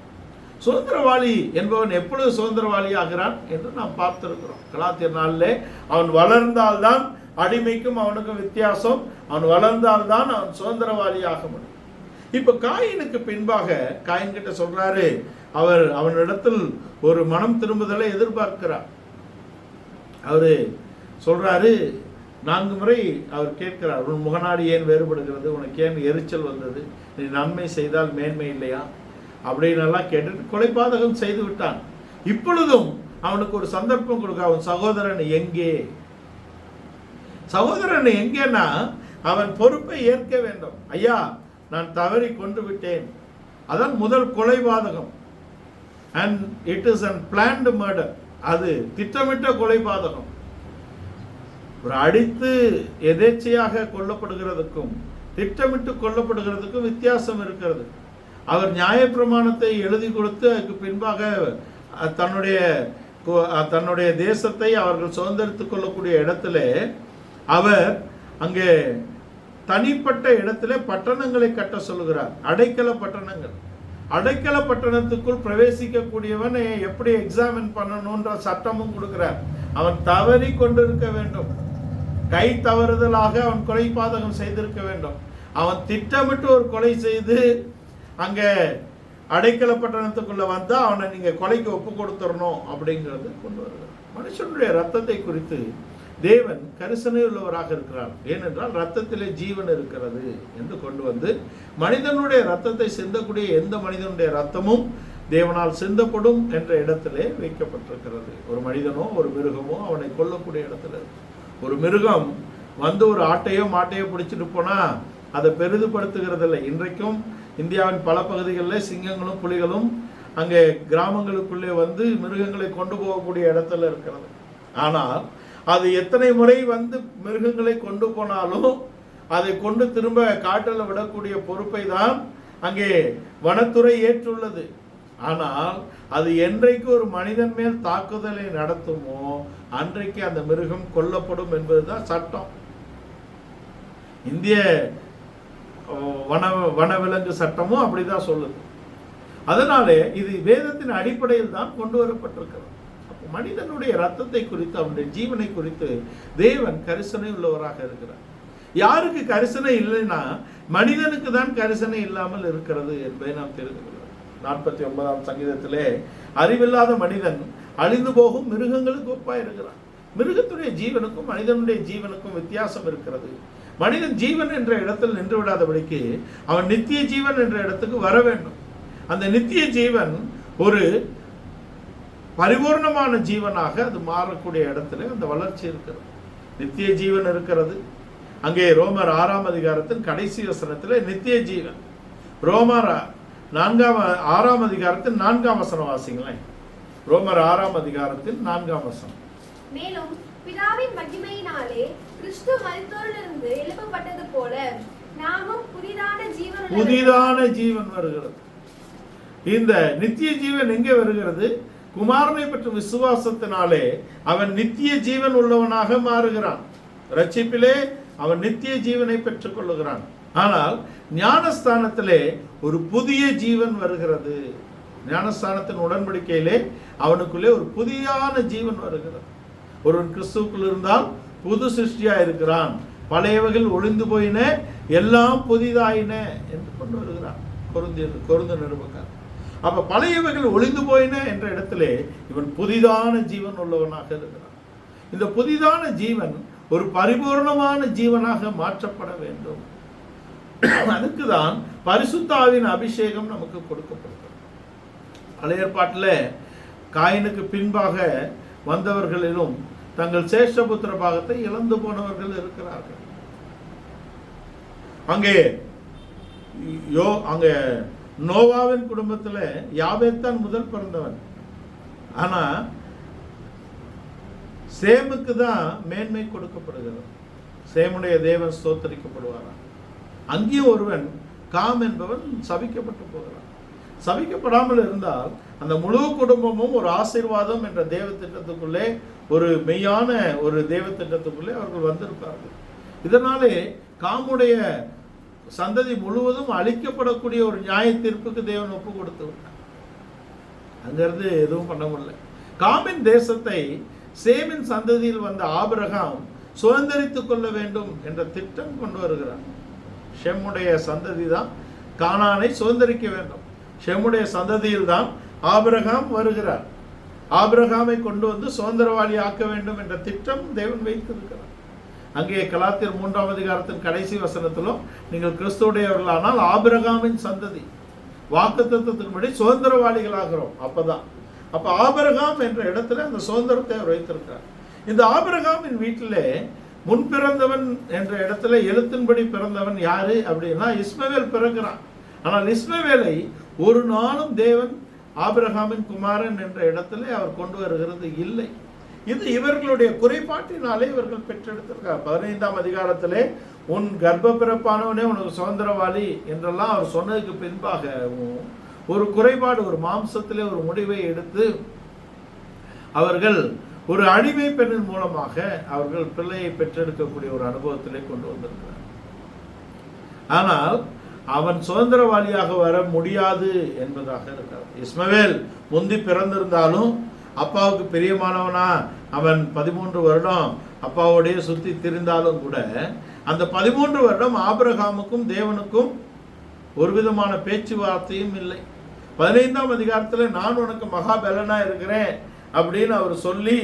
சுதந்திரவாளி என்பவன் எப்பொழுது சுதந்திரவாளி ஆகிறான் என்று நாம் பார்த்திருக்கிறோம். கலாத்தியர் நாளிலே அவன் வளர்ந்தால்தான் அடிமைக்கும் அவனுக்கும் வித்தியாசம், அவன் வளர்ந்தால்தான் அவன் சுதந்திரவாளி ஆக முடியும். இப்ப காயினுக்கு பின்பாக காயின் கிட்ட சொல்றாரு, அவனிடத்தில் ஒரு மனம் திரும்புதலை எதிர்பார்க்கிறார். அவரு சொல்றாரு, 4 முறை அவர் கேட்கிறார், உன் முகநாடி ஏன் வேறுபடுகிறது, உனக்கு ஏன் எரிச்சல் வந்தது, நீ நன்மை செய்தால் மேன்மை இல்லையா அப்படின்னெல்லாம் கேட்டுட்டு கொலைபாதகம் செய்து விட்டான். இப்பொழுதும் அவனுக்கு ஒரு சந்தர்ப்பம் கொடுக்க, அவன் சகோதரன் எங்கே? சகோதரன் எங்கேன்னா அவன் பொறுப்பை ஏற்க வேண்டும். ஐயா, நான் தவறி கொண்டு விட்டேன். அதான் முதல் கொலைபாதகம். And it is an planned murder. அது திட்டமிட்ட கொலைபாதகம். ஒரு அடித்து எதேச்சையாக கொல்லப்படுகிறதுக்கும் திட்டமிட்டு கொல்லப்படுகிறதுக்கும் வித்தியாசம் இருக்கிறது. அவர் நியாயப்பிரமாணத்தை எழுதி கொடுத்து அதுக்கு பின்பாக தன்னுடைய தேசத்தை அவர்கள் சுதந்திரித்துக் கொள்ளக்கூடிய இடத்துல அவர் அங்கே தனிப்பட்ட இடத்துல பட்டணங்களை கட்ட சொல்லுகிறார். அடைக்கல பட்டணங்கள். அடைக்கல பட்டணத்துக்குள் பிரவேசிக்கக்கூடியவன் எப்படி எக்ஸாமின் பண்ணணும்ன்ற சட்டமும் கொடுக்கிறார். அவன் தவறி கொண்டிருக்க வேண்டும். கை தவறுதலாக அவன் கொலை பாதகம் செய்திருக்க வேண்டும். அவன் திட்டமிட்டு ஒரு கொலை செய்து அங்கே அடைக்கல பட்டணத்துக்குள்ள வந்தா அவனை நீங்க கொலைக்கு ஒப்பு கொடுத்துடணும் அப்படிங்கிறது கொண்டு வருகிறார். மனுஷனுடைய ரத்தத்தை குறித்து தேவன் கரிசனை உள்ளவராக இருக்கிறார். ஏனென்றால் ரத்தத்திலே ஜீவன் இருக்கிறது என்று கொண்டு வந்து மனிதனுடைய ரத்தத்தை சிந்தக்கூடிய எந்த மனிதனுடைய ரத்தமும் தேவனால் சிந்தப்படும் என்ற இடத்திலே வைக்கப்பட்டிருக்கிறது. ஒரு மனிதனோ ஒரு மிருகமோ அவனை கொல்லக்கூடிய இடத்துல, ஒரு மிருகம் வந்து ஒரு ஆட்டையோ மாட்டையோ பிடிச்சிட்டு போனா அதை பெரிதுபடுத்துகிறது இல்லை. இன்றைக்கும் இந்தியாவின் பல பகுதிகளில் சிங்கங்களும் புலிகளும் அங்கே கிராமங்களுக்குள்ளே வந்து மிருகங்களை கொண்டு போகக்கூடிய இடத்துல இருக்கிறது. ஆனால் அது எத்தனை முறை வந்து மிருகங்களை கொண்டு போனாலும் அதை கொண்டு திரும்ப காட்டில் விடக்கூடிய பொறுப்பை தான் அங்கே வனத்துறை ஏற்றுள்ளது. ஆனால் அது என்றைக்கு ஒரு மனிதன் மேல் தாக்குதலை நடத்துமோ அன்றைக்கு அந்த மிருகம் கொல்லப்படும் என்பதுதான் சட்டம். இந்திய வனவிலங்கு சட்டமும் அப்படிதான் சொல்லுது. அதனாலே இது வேதத்தின் அடிப்படையில் தான் கொண்டு வரப்பட்டிருக்கிறது. மனிதனுடைய ரத்தத்தை குறித்து அவனுடைய ஜீவனை குறித்து தேவன் கரிசனை உள்ளவராக இருக்கிறார். யாருக்கு கரிசனை இல்லைன்னா மனிதனுக்கு தான் கரிசனை இல்லாமல் இருக்கிறது என்பதை நாம் தெரிந்து கொள்கிறோம். 49ஆம் சங்கீதத்திலே அறிவில்லாத மனிதன் அழிந்து போகும் மிருகங்களுக்கு ஒப்பாய் இருக்கிறான். மிருகத்துடைய ஜீவனுக்கும் மனிதனுடைய ஜீவனுக்கும் வித்தியாசம் இருக்கிறது. மனிதன் ஜீவன் என்ற இடத்தில் நின்று விடாதபடிக்கு அவன் நித்திய ஜீவன் என்ற இடத்துக்கு வர வேண்டும். அந்த நித்திய ஜீவன் ஒரு பரிபூர்ணமான ஜீவனாக அது மாறக்கூடிய இடத்துல அந்த வளர்ச்சி இருக்கிறது. நித்திய ஜீவன் இருக்கிறது. அங்கே ரோமர் 6ஆம் அதிகாரத்தின் கடைசி வசனத்தில் நித்திய ஜீவன். ரோமர் 6ஆம் அதிகாரத்தின் 4ஆம் வசனம் வாசிங்களேன். ரோமர் 6ஆம் அதிகாரத்தின் 4ஆம் வசனம். மேலும் பிதாவின் மகிமையினாலே கிறிஸ்து மரித்தோரிலிருந்து எழுப்பப்பட்டது போல நாமும் புதிதான ஜீவன் வருகிறது. இந்த நித்திய ஜீவன் எங்கே வருகிறது? குமாரனை பற்றி விசுவாசத்தினாலே அவன் நித்திய ஜீவன் உள்ளவனாக மாறுகிறான். ரட்சிப்பிலே அவன் நித்திய ஜீவனை பெற்றுக் கொள்ளுகிறான். ஆனால் ஞானஸ்தானத்திலே ஒரு புதிய ஜீவன் வருகிறது. ஞானஸ்தானத்தின் உடன்படிக்கையிலே அவனுக்குள்ளே ஒரு புதியான ஜீவன் வருகிறது. ஒருவன் கிறிஸ்துவுக்குள் இருந்தால் புது சிருஷ்டியா இருக்கிறான், பழையவைகள் ஒளிந்து போயின, எல்லாம் புதிதாயின என்று கொண்டு வருகிறான் கொரிந்து நிருபக்காரன். அப்ப பழையவைகள் ஒளிந்து போயின என்ற இடத்திலே இவன் புதிதான ஜீவன் உள்ளவனாக இருக்கிறான். இந்த புதிதான ஜீவன் ஒரு பரிபூர்ணமான ஜீவனாக மாற்றப்பட வேண்டும். அதுக்குதான் பரிசுத்த ஆவியின் அபிஷேகம் நமக்கு கொடுக்கப்படுகிறது. பழைய ஏற்பாட்டில் காயினுக்கு பின்பாக வந்தவர்களிலும் தங்கள் சேஷ்டபுத்திர பாகத்தை இழந்து போனவர்கள் இருக்கிறார்கள். அங்கே நோவாவின் குடும்பத்தில் யாபேத்தான் முதல் பிறந்தவன். ஆனா சேமுக்கு தான் மேன்மை கொடுக்கப்படுகிறது. சேமுடைய தேவன் ஸ்தோத்தரிக்கப்படுவாராம். அங்கேயும் ஒருவன் காம் என்பவன் சபிக்கப்பட்டு போகிறான். சபிக்கப்படாமல் இருந்தால் அந்த முழு குடும்பமும் ஒரு ஆசீர்வாதம் என்ற தேவ திட்டத்துக்குள்ளே, ஒரு மெய்யான ஒரு தேவ திட்டத்துக்குள்ளே அவர்கள் வந்திருப்பார்கள். இதனாலே காமுடைய சந்ததி முழுவதும் அழிக்கப்படக்கூடிய ஒரு நியாய தீர்ப்புக்கு தேவன் ஒப்பு கொடுத்து விட்டார். அங்கிருந்து எதுவும் பண்ண முடியல. காமின் தேசத்தை சேமின் சந்ததியில் வந்த ஆபிரகாம் சுதந்திரித்துக் கொள்ள வேண்டும் என்ற திட்டம் கொண்டு வருகிறார். ஷெம்முடைய சந்ததி தான் கானானை சுதந்திரிக்க வேண்டும். ஷெம்முடைய சந்ததியில் தான் ஆபிரகாம் வருகிறார். ஆபிரகாமை கொண்டு வந்து சுதந்திரவாளி ஆக்க வேண்டும் என்ற திட்டம் தேவன் வைத்திருக்கிறார். அங்கே கலாத்தியர் 3ஆம் அதிகாரத்தின் கடைசி வசனத்திலும் நீங்கள் கிறிஸ்துவுடையவர்களானால் ஆபிரகாமின் சந்ததி வாக்குத்தத்தத்தின்படி சுதந்திரவாளிகளாகிறோம். அப்ப ஆபிரகாம் என்ற இடத்துல அந்த சுதந்திரத்தை அவர் வைத்திருக்கிறார். இந்த ஆபிரகாமின் வீட்டிலே முன் பிறந்தவன் என்ற இடத்துல எழுத்தின்படி பிறந்தவன் யாரு அப்படின்னா இஸ்மவேல் பிறக்கிறான். ஆனால் இஸ்மவேலை ஒரு நாளும் தேவன் ஆபிரகாமின் குமாரன் என்ற இடத்துல அவர் கொண்டு வருகிறது இல்லை. இது இவர்களுடைய குறைபாட்டினாலே இவர்கள் பெற்றெடுத்திருக்கார். 15ஆம் அதிகாரத்திலே உன் கர்ப்ப பிறப்பானவனே உனக்கு சுதந்திரவாளி என்றெல்லாம் அவர் சொன்னதுக்கு பின்பாக ஒரு குறைபாடு, ஒரு மாம்சத்திலே ஒரு முடிவை எடுத்து அவர்கள் ஒரு அடிமை பெண்ணின் மூலமாக அவர்கள் பிள்ளையை பெற்றெடுக்கக்கூடிய ஒரு அனுபவத்திலே கொண்டு வந்திருக்கிறார். ஆனால் அவன் சுதந்திரவாளியாக வர முடியாது என்பதாக இருக்கிறார். இஸ்மவேல் முந்தி பிறந்திருந்தாலும் அப்பாவுக்கு பிரியமானவனா அவன் 13 வருடம் அப்பாவோடைய சுத்தி திரிந்தாலும் கூட அந்த 13 வருடம் ஆபிரகாமுக்கும் தேவனுக்கும் ஒரு விதமான பேச்சுவார்த்தையும் இல்லை. 15ஆம் அதிகாரத்தில் நான் உனக்கு மகாபலனா இருக்கிறேன் அப்படின்னு அவர் சொல்லி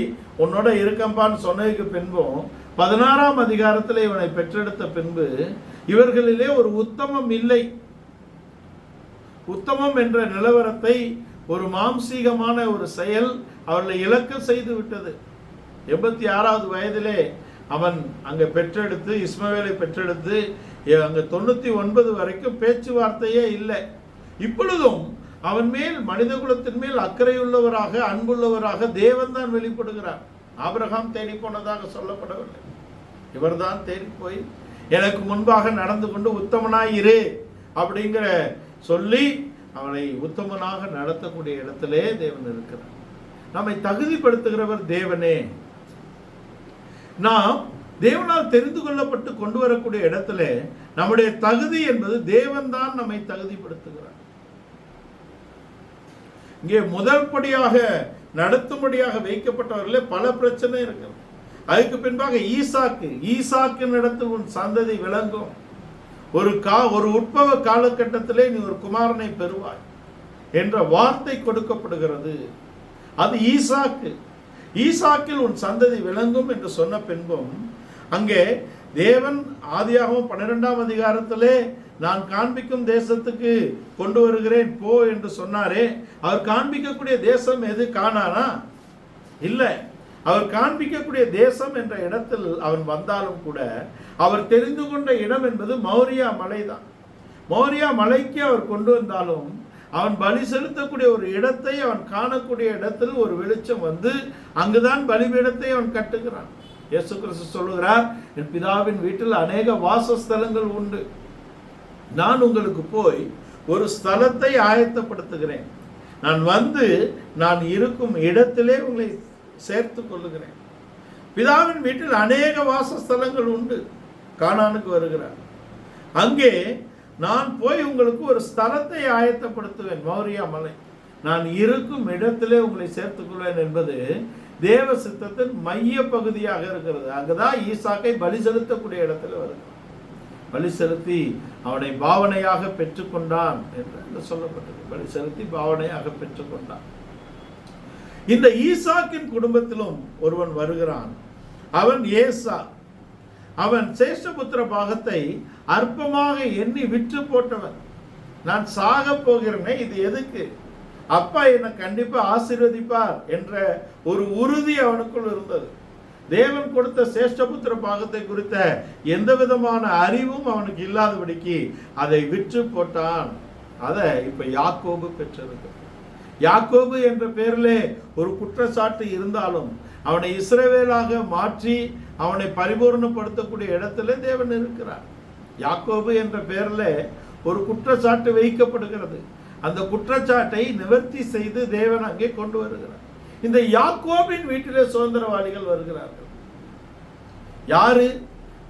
உன்னோட இருக்கம்பான்னு சொன்னதுக்கு பின்பும் 16ஆம் அதிகாரத்தில் இவனை பெற்றெடுத்த பின்பு இவர்களிலே ஒரு உத்தமம் இல்லை. உத்தமம் என்ற நிலவரத்தை ஒரு மாம்சீகமான ஒரு செயல் அவர்களை இழக்க செய்து விட்டது. 86வது வயதிலே அவன் அங்க பெற்றெடுத்து இஸ்மவேலை பெற்றெடுத்து அங்க 99 வரைக்கும் பேச்சுவார்த்தையே இல்லை. இப்பொழுதும் அவன் மேல் மனித குலத்தின் மேல் அக்கறையுள்ளவராக அன்புள்ளவராக தேவன் தான் வெளிப்படுகிறார். ஆபிரகாம் தேடி போனதாக சொல்லப்படவில்லை. இவர்தான் தேடி போய் எனக்கு முன்பாக நடந்து கொண்டு உத்தமனாய் இரு அப்படிங்கிற சொல்லி அவனை உத்தமனாக நடத்தக்கூடிய இடத்திலே தேவன் இருக்கிறார். நம்மை தகுதிப்படுத்துகிறவர் தேவனே. நாம் தேவனால் தெரிந்து கொள்ளப்பட்டு கொண்டு வரக்கூடிய இடத்துல நம்முடைய தகுதி என்பது தேவன் தான் நம்மை தகுதிப்படுத்துகிறார். இங்கே முதல் படியாக நடத்தும்படியாக வைக்கப்பட்டவர்களே பல பிரச்சனை இருக்கிறது. அதுக்கு பின்பாக ஈசாக்கு இடத்தில் உன் சந்ததி விளங்கும். ஒரு உட்பவ காலகட்டத்திலே நீ ஒரு குமாரனை பெறுவாய் என்ற வார்த்தை கொடுக்கப்படுகிறது. அது ஈசாக்கில் உன் சந்ததி விளங்கும் என்று சொன்ன பின்பும் அங்கே தேவன் ஆதியாகமம் 12ஆம் அதிகாரத்திலே நான் காண்பிக்கும் தேசத்துக்கு கொண்டு வருகிறேன் போ என்று சொன்னாரே, அவர் காண்பிக்கக்கூடிய தேசம் எது? கானானா? இல்லை. அவர் காண்பிக்கக்கூடிய தேசம் என்ற இடத்தில் அவன் வந்தாலும் கூட அவர் தெரிந்து கொண்ட இடம் என்பது மௌரியா மலை தான். மௌரியா மலைக்கு அவர் கொண்டு வந்தாலும் அவன் பலி செலுத்தக்கூடிய ஒரு இடத்தை அவன் காணக்கூடிய இடத்தில் ஒரு வெளிச்சம் வந்து அங்குதான் பலிபீடத்தை அவன் கட்டுகிறான். இயேசு கிறிஸ்து சொல்லுகிறார், என் பிதாவின் வீட்டில் அநேக வாசஸ்தலங்கள் உண்டு. நான் உங்களுக்கு போய் ஒரு ஸ்தலத்தை ஆயத்தப்படுத்துகிறேன். நான் வந்து நான் இருக்கும் இடத்திலே உங்களை சேர்த்து கொள்ளுகிறேன். பிதாவின் வீட்டில் அநேக வாசஸ்தலங்கள் உண்டு. கானானுக்கு வருகிறார். அங்கே நான் போய் உங்களுக்கு ஒரு ஸ்தலத்தை ஆயத்தப்படுத்துவேன், மோரியா மலை. நான் இருக்கும் இடத்திலே உங்களை சேர்த்துக் கொள்வேன் என்பது தேவ சித்தத்தின் மைய பகுதியாக இருக்கிறது. அங்குதான் ஈசாக்கை பலி செலுத்தக்கூடிய இடத்துல வருகிறார். பலி செலுத்தி அவனை பாவனையாக பெற்றுக்கொண்டான் என்று சொல்லப்பட்டது. பலி செலுத்தி பாவனையாக பெற்றுக்கொண்டான். இந்த ஈசாக்கின் குடும்பத்திலும் ஒருவன் வருகிறான். அவன் ஏசா. அவன் சேஷபுத்திர பாகத்தை அற்பமாக எண்ணி விற்று போட்டவன். நான் சாக போகிறேனே, இது எதுக்கு? அப்பா என்னை கண்டிப்பா ஆசீர்வதிப்பார் என்ற ஒரு உறுதி அவனுக்குள் இருந்தது. தேவன் கொடுத்த சேஷ்டபுத்திர பாகத்தை குறித்த எந்த விதமான அறிவும் அவனுக்கு இல்லாதபடிக்கு அதை விற்று போட்டான். அதை இப்ப யாக்கோபு பெற்றிருக்கு. யாக்கோபு என்ற பெயரிலே ஒரு குற்றச்சாட்டு இருந்தாலும் அவனை இஸ்ரவேலாக மாற்றி அவனை பரிபூர்ணப்படுத்தக்கூடிய இடத்துல தேவன் இருக்கிறார். யாக்கோபு என்ற பெயரில் ஒரு குற்றச்சாட்டு வைக்கப்படுகிறது. அந்த குற்றச்சாட்டை நிவர்த்தி செய்து தேவன் அங்கே கொண்டு வருகிறார். இந்த யாக்கோபின் வீட்டிலே சுதந்திரவாளிகள் வருகிறார்கள். யாரு?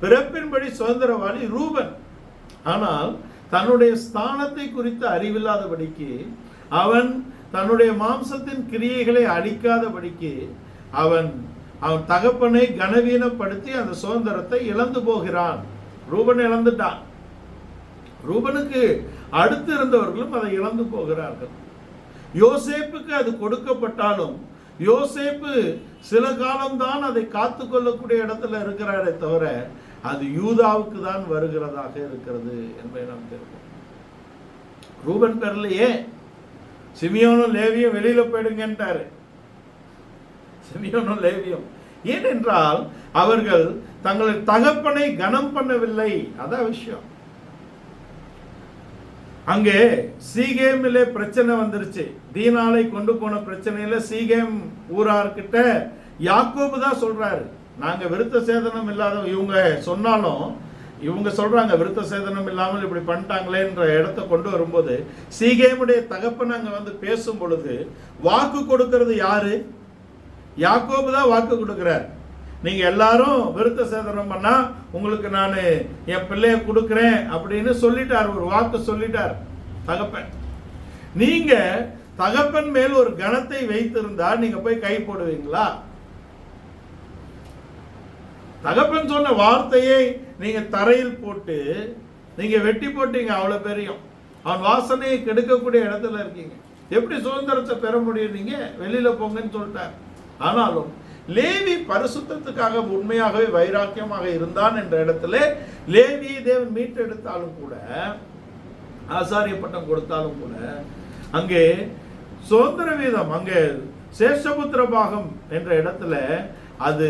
பிறப்பின்படி சுதந்திரவாளி ரூபன். ஆனால் தன்னுடைய ஸ்தானத்தை குறித்து அறிவில்லாதபடிக்கு, அவன் தன்னுடைய மாம்சத்தின் கிரியைகளை அழிக்காதபடிக்கு அவன் தகப்பனை கனவீனப்படுத்தி அந்த சுதந்திரத்தை இழந்து போகிறான். ரூபன் இழந்துட்டான். ரூபனுக்கு அடுத்து இருந்தவர்களும் அதை இழந்து போகிறார்கள். யோசேப்புக்கு அது கொடுக்கப்பட்டாலும் யோசேப்பு சில காலம்தான் அதை காத்து கொள்ளக்கூடிய இடத்துல இருக்கிறாரே தவிர அது யூதாவுக்கு தான் வருகிறதாக இருக்கிறது என்பதை நாம் தெரியும். ரூபன் பேர்லயே சிமியோனும் லேவியும் வெளியில போயிடுங்கன்றாரு. சிமியோனும் லேவியும் ஏனென்றால் அவர்கள் தங்கள் தகப்பனை கனம் பண்ணவில்லை. அதான் விஷயம். அங்கே சீகேமிலே பிரச்சனை வந்துருச்சு. தீனாலை கொண்டு போன பிரச்சனையில சீகேம் ஊரார்கிட்ட யாக்கோபு தான் சொல்றாரு, நாங்க விருத்த சேதனம் இல்லாத, இவங்க சொன்னாலும் இவங்க சொல்றாங்க விருத்த சேதனம் இல்லாமல் இப்படி பண்ணிட்டாங்களேன்ற இடத்த கொண்டு வரும்போது சீகேமுடைய தகப்பன் அங்க வந்து பேசும் பொழுது வாக்கு கொடுக்கிறது யாரு? யாக்கோபு தான் வாக்கு கொடுக்கிறார். நீங்க எல்லாரும் விருத்த சேதனம் பண்ணா உங்களுக்கு நான் என் பிள்ளைய கொடுக்கிறேன் அப்படின்னு சொல்லிட்டார். ஒரு வாக்கு சொல்லிட்டார் தகப்பன். நீங்க தகப்பன் மேல் ஒரு கணத்தை வைத்திருந்தா நீங்க போய் கை போடுவீங்களா? தகப்பன் சொன்ன வார்த்தையை நீங்க தரையில் போட்டு நீங்க வெட்டி போட்டீங்க. அவ்வளவு பெரியும் அவன் வாசனையை கெடுக்கக்கூடிய இடத்துல இருக்கீங்க. எப்படி சுதந்திரத்தை பெற முடியும்? நீங்க வெளியில போங்கன்னு சொல்லிட்டார். ஆனாலும் லேவி பரிசுத்தத்துக்காக உண்மையாகவே வைராக்கியமாக இருந்தான் என்ற இடத்துல லேவியை தேவன் மீட்டெடுத்தாலும் கூட, ஆசாரிய பட்டம் கொடுத்தாலும் கூட, அங்கே சுதந்திர வீதம், அங்கே சேஷபுத்திர பாகம் என்ற இடத்துல அது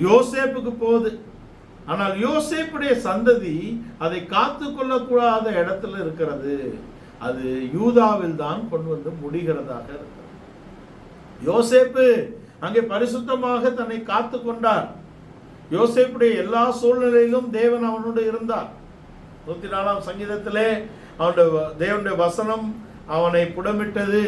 யோசேப்புக்கு போகுது. ஆனால் யோசேப்புடைய சந்ததி அதை காத்து கொள்ளக்கூடாத இடத்துல இருக்கிறது. அது யூதாவில் தான் கொண்டு வந்து முடிகிறதாக இருக்கிறது. யோசேப்பு அங்கே பரிசுத்தமாக தன்னை காத்து கொண்டார். யோசேப்புடைய எல்லா சூழ்நிலையிலும் தேவன் அவனோடு இருந்தார். 104ஆம் சங்கீதத்திலே தேவனுடைய வசனம் அவனை புடமிட்டது.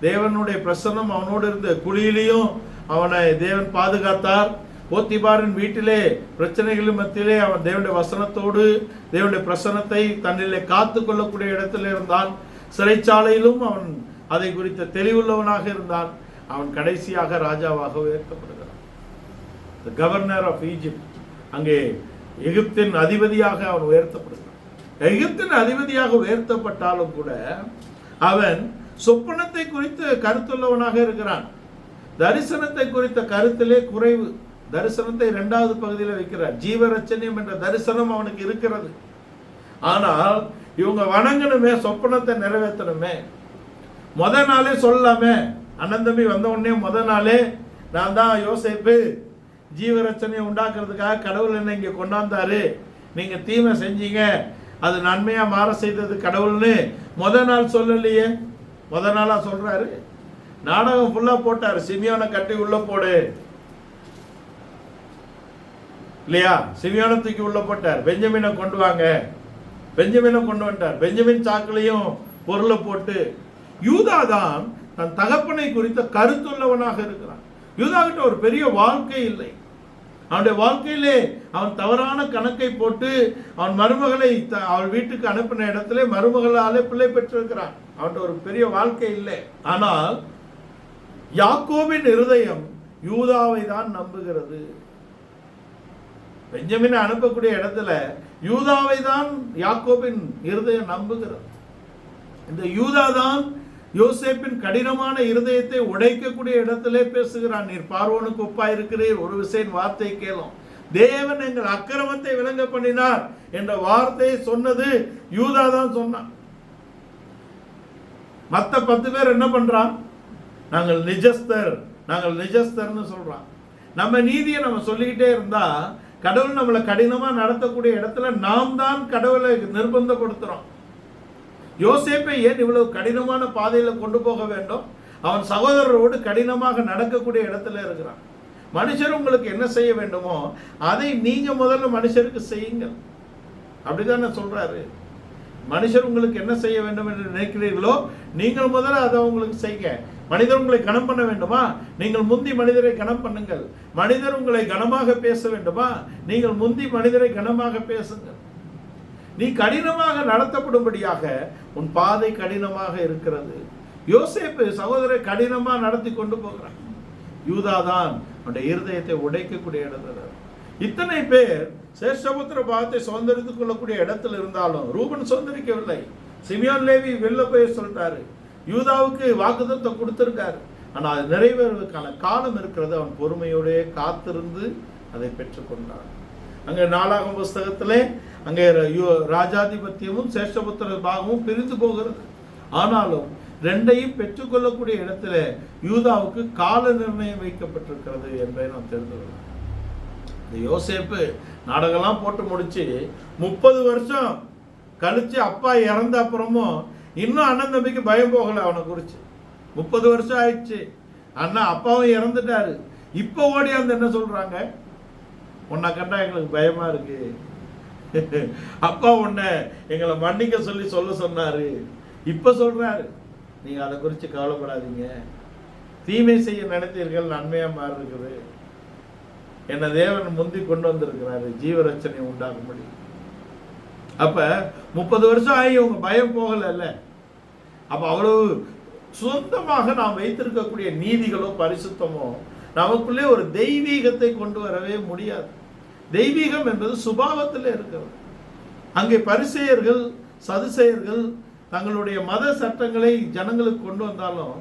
தேவனுடைய பிரசன்னம் அவனோடு இருந்த குழியிலையும் அவனை தேவன் பாதுகாத்தார். போத்திபாரின் வீட்டிலே பிரச்சனைகளின் மத்தியிலே அவன் தேவனுடைய வசனத்தோடு தேவனுடைய பிரசன்னத்தை தன்னிலே காத்து கொள்ளக்கூடிய இடத்தில் இருந்தான். சிறைச்சாலையிலும் அவன் அதை குறித்த தெளிவுள்ளவனாக இருந்தான். அவன் கடைசியாக ராஜாவாக உயர்த்தப்படுகிறான். கவர்னர் ஆஃப் ஈஜிப்ட், அங்கே எகிப்தின் அதிபதியாக அவன் உயர்த்தப்படுகிறான். எகிப்தின் அதிபதியாக உயர்த்தப்பட்டாலும் கூட அவன் சொப்பனத்தை குறித்து கருத்துள்ளவனாக இருக்கிறான். தரிசனத்தை குறித்த கருத்திலே குறைவு. தரிசனத்தை 2வது பகுதியில் வைக்கிறார். ஜீவரட்சணியம் என்ற தரிசனம் அவனுக்கு இருக்கிறது. ஆனால் இவங்க வணங்கணுமே, சொப்பனத்தை நிறைவேற்றணுமே. முத நாளே சொல்லலாமே, அண்ணன் தம்பி வந்த உடனே முத நாளே நான் தான் யோசேப்பு, ஜீவரட்சணையை உண்டாக்குறதுக்காக கடவுள் என்ன இங்கே கொண்டாந்தாரு, நீங்க தீமை செஞ்சீங்க, அது நன்மையா மாற செய்தது கடவுள்னு முத நாள் சொல்லலையே. முத நாளா சொல்றாரு. நாடகம் ஃபுல்லா போட்டாரு. சிமியோனை கட்டி உள்ள போடு இல்லையா? சிமியோனை தூக்கி உள்ள போட்டார். பெஞ்சமினை கொண்டு வாங்க, பெஞ்சமினை கொண்டு வந்துட்டார். பெஞ்சமின் சாக்குலையும் பொருளை போட்டு. யூதா தான் தன் தகப்பனை குறித்த கருத்துள்ளவனாக இருக்கிறான். யூதா கிட்ட ஒரு பெரிய வாழ்க்கை இல்லை. அவனுடைய வாழ்க்கையிலே அவன் தவறான கணக்கை போட்டு அவன் மருமகளை அவள் வீட்டுக்கு அனுப்பின இடத்துல மருமகளாலே பிள்ளை பெற்றிருக்கிறான். அவன்கிட்ட ஒரு பெரிய வாழ்க்கை இல்லை. ஆனால் யாக்கோபின் இருதயம் யூதாவை தான் நம்புகிறது. பெஞ்சமினை அனுப்பக்கூடிய இடத்துல யூதாவை தான் யாக்கோபின் இருதயம் நம்புகிறது. இந்த யூதா தான் யோசேப்பின் கடினமான இருதயத்தை உடைக்கக்கூடிய இடத்திலே பேசுகிறான். நீர் பார்வோனுக்கு ஒப்பா இருக்கிறீர், ஒரு விசையின் வார்த்தை கேளும். தேவன் எங்கள் அக்கிரமத்தை விளங்க பண்ணினார் என்ற வார்த்தையை சொன்னது யூதா தான் சொன்னான். மற்ற 10 பேர் என்ன பண்றான்? நாங்கள் நிஜஸ்தர்னு சொல்றான். நம்ம நீதியை நம்ம சொல்லிக்கிட்டே இருந்தா கடவுள் நம்மளை கடினமா நடத்தக்கூடிய இடத்துல நாம் தான் கடவுளை நிர்பந்தப்படுத்துறோம். யோசேப்பை ஏன் இவ்வளவு கடினமான பாதையில கொண்டு போக வேண்டும்? அவன் சகோதரரோடு கடினமாக நடக்கக்கூடிய இடத்துல இருக்கிறான். மனுஷர் உங்களுக்கு என்ன செய்ய வேண்டுமோ அதை நீங்க முதல்ல மனுஷருக்கு செய்யுங்கள். அப்படிதானே சொல்றாரு. மனுஷர் உங்களுக்கு என்ன செய்ய வேண்டும் என்று நினைக்கிறீர்களோ நீங்கள் முதல்ல அதை உங்களுக்கு செய்யுங்க. மனிதர் உங்களை கனம் பண்ண வேண்டுமா? நீங்கள் முந்தி மனிதரை கனம் பண்ணுங்கள். மனிதர் உங்களை கனமாக பேச வேண்டுமா? நீங்கள் முந்தி மனிதரை கனமாக பேசுங்கள். நீ கடினமாக நடத்தப்படும்படியாக உன் பாதை கடினமாக இருக்கிறது. யோசேப்பு சகோதரரை கடினமா நடத்தி கொண்டு போகிறான். யூதாதான் அவனுடைய இருதயத்தை உடைக்கக்கூடிய இடத்துல. இத்தனை பேர் சேஷ்டபுத்திர பாகத்தை சுதந்திரித்துக் கொள்ளக்கூடிய இடத்துல இருந்தாலும் ரூபன் சுதந்திரிக்கவில்லை. சிமியோன் லேவி வெளில போய் சொல்லிட்டாரு. யூதாவுக்கு வாக்குத்தத்தை கொடுத்திருக்காரு. ஆனால் அது நிறைவேறுவதற்கான காலம் இருக்கிறது. அவன் பொறுமையோட காத்திருந்து அதை பெற்றுக்கொண்டான். அங்கே 4ஆம் புஸ்தகத்திலே அங்கே ராஜாதிபத்தியமும் சேஷ்டபுத்திர பாகமும் பிரிந்து போகிறது. ஆனாலும் ரெண்டையும் பெற்றுக்கொள்ளக்கூடிய இடத்துல யூதாவுக்கு கால நிர்ணயம் வைக்கப்பட்டிருக்கிறது என்பதை நாம் தெரிந்து கொள்ளலாம். இந்த யோசேப்பு நாடகம்லாம் போட்டு முடிச்சு 30 வருஷம் கழிச்சு அப்பா இறந்த அப்புறமும் இன்னும் அண்ணன் தம்பிக்கு பயம் போகல. அவனை குறிச்சு 30 வருஷம் ஆயிடுச்சு. அண்ணா அப்பாவும் இறந்துட்டாரு. இப்போ ஓடியாந்து என்ன சொல்றாங்க? உன்னை கண்டா எங்களுக்கு பயமா இருக்கு. அப்பா உன்னை எங்களை மன்னிக்க சொல்ல சொன்னாரு. இப்ப சொல்றாரு, நீங்க அதை குறித்து கவலைப்படாதீங்க. தீமை செய்ய நினைத்தீர்கள், நன்மையா மாறி இருக்குது. என்ன தேவன் முந்தி கொண்டு வந்திருக்கிறாரு ஜீவரட்சனை உண்டாகும்படி. அப்ப 30 வருஷம் ஆகி உங்க பயம் போகல. அப்ப அவ்வளவு சொந்தமாக நாம் வைத்திருக்கக்கூடிய நீதிகளோ பரிசுத்தமோ நமக்குள்ளே ஒரு தெய்வீகத்தை கொண்டு வரவே முடியாது. தெய்வீகம் என்பது சுபாவத்தில் இருக்கிறது. அங்கே பரிசேயர்கள் சதுசேயர்கள் தங்களுடைய மத சட்டங்களை ஜனங்களுக்கு கொண்டு வந்தாலும்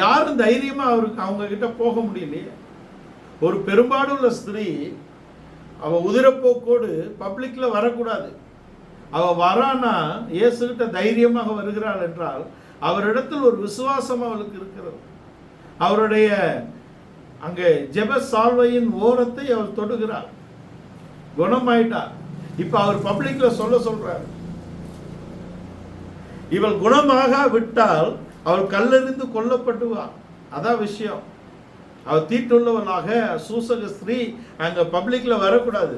யாரும் தைரியமா அவங்க கிட்ட போக முடியலையே. ஒரு பெரும்பாடுள்ள ஸ்திரீ அவ உதிரப்போக்கோடு பப்ளிக்ல வரக்கூடாது. அவ வரானா இயேசுகிட்ட தைரியமாக வருகிறாள் என்றால் அவரிடத்தில் ஒரு விசுவாசம் அவளுக்கு இருக்கிறது. அவருடைய அங்கே ஜெப சால்வையின் ஓரத்தை அவள் தொடுகிறாள். குணமாயிட்டார். இப்ப அவர் பப்ளிக்ல சொல்றார், இவள் குணமாக விட்டால் அவள் கல்லெறிந்து கொல்லப்பட்டுவாள். அதான் விஷயம். அவள் தீட்டுள்ளவளாக சூசக ஸ்திரீ அங்க பப்ளிக்ல வரக்கூடாது.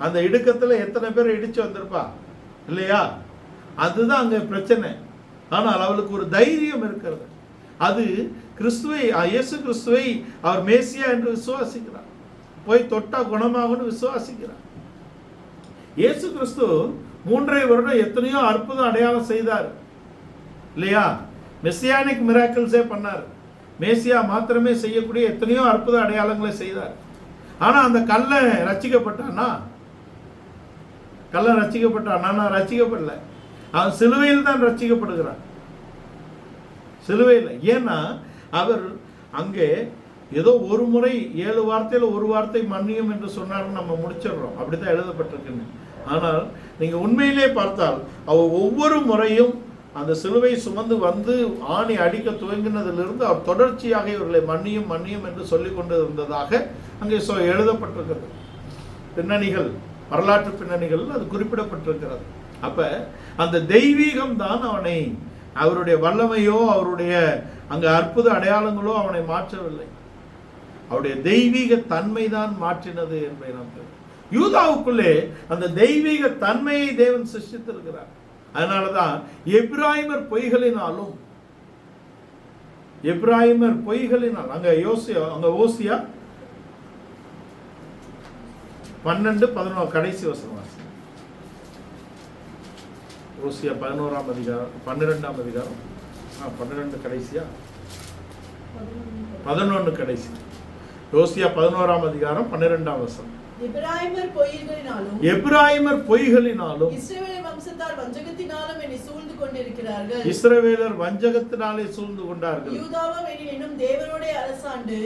அந்த இடுக்கத்துல எத்தனை பேர் இடிச்சு வந்திருப்பா இல்லையா? அதுதான் அங்க பிரச்சனை. ஆனால் அவளுக்கு ஒரு தைரியம் இருக்கிறது. அது கிறிஸ்துவை, இயேசு கிறிஸ்துவை அவர் மேசியா என்று விசுவாசிக்கிறார். போய் தொட்டா குணமாகும்னு விசுவாசிக்கிறார். இயேசு கிறிஸ்து 3.5 வருடம் எத்தனையோ அற்புதம் அடையாளம் செய்தார் இல்லையா? மெசியானிக் மிராக்கிள்ஸே பண்ணார். மேசியா மாத்திரமே செய்யக்கூடிய எத்தனையோ அற்புத அடையாளங்களை செய்தார். ஆனா அந்த கள்ளன் ரட்சிக்கப்பட்டானா? கள்ளன் ரட்சிக்கப்பட்டானா? ரட்சிக்கப்படல. அவன் சிலுவையில் தான் ரட்சிக்கப்படுகிறான். சிலுவையில். ஏன்னா அவர் அங்கே ஏதோ ஒரு முறை 7 வார்த்தையில் ஒரு வார்த்தை மன்னியும் என்று சொன்னார்னு நம்ம முடிச்சிடுறோம். அப்படித்தான் எழுதப்பட்டிருக்குன்னு. ஆனால் நீங்க உண்மையிலே பார்த்தால் அவர் ஒவ்வொரு முறையும் அந்த சிலுவை சுமந்து வந்து ஆணி அடிக்க துவங்கினதிலிருந்து அவர் தொடர்ச்சியாக இவர்களை மன்னியும் மன்னியும் என்று சொல்லிக் கொண்டு இருந்ததாக அங்கே எழுதப்பட்டிருக்கிறது. பின்னணிகள், வரலாற்று பின்னணிகள் அது குறிப்பிடப்பட்டிருக்கிறது. அப்ப அந்த தெய்வீகம் தான் அவனை, அவருடைய வல்லமையோ அவருடைய அங்க அற்புத அடையாளங்களோ அவனை மாற்றவில்லை. அவருடைய தெய்வீக தன்மை தான் மாற்றினது என்பதை நாம் யூதாவுக்குள்ளே அந்த தெய்வீக தன்மையை தேவன் சிருஷ்டித்திருக்கிறார். அதனாலதான் எப்பிராயிமர் பொய்களினாலும் அங்க ஓசியா 12-11 கடைசி வசனம் வாசி. ஓசியா 11ஆம் அதிகாரம் 12ஆம் அதிகாரம் 12 கடைசியா 11 கடைசி. ஓசியா 11ஆம் அதிகாரம் 12ஆம் வசனம். எப்பிராயிமர் பொய்களினாலும் இஸ்ரவேலர் வம்சத்தார் வஞ்சகத்தினாலும் என்னை சூழ்ந்து கொண்டிருக்கிறார்கள். இஸ்ரவேலர் வஞ்சகத்தினாலே சூழ்ந்து கொண்டார்கள். யூதாவோ எனினும் தேவனோடே அரசாண்டு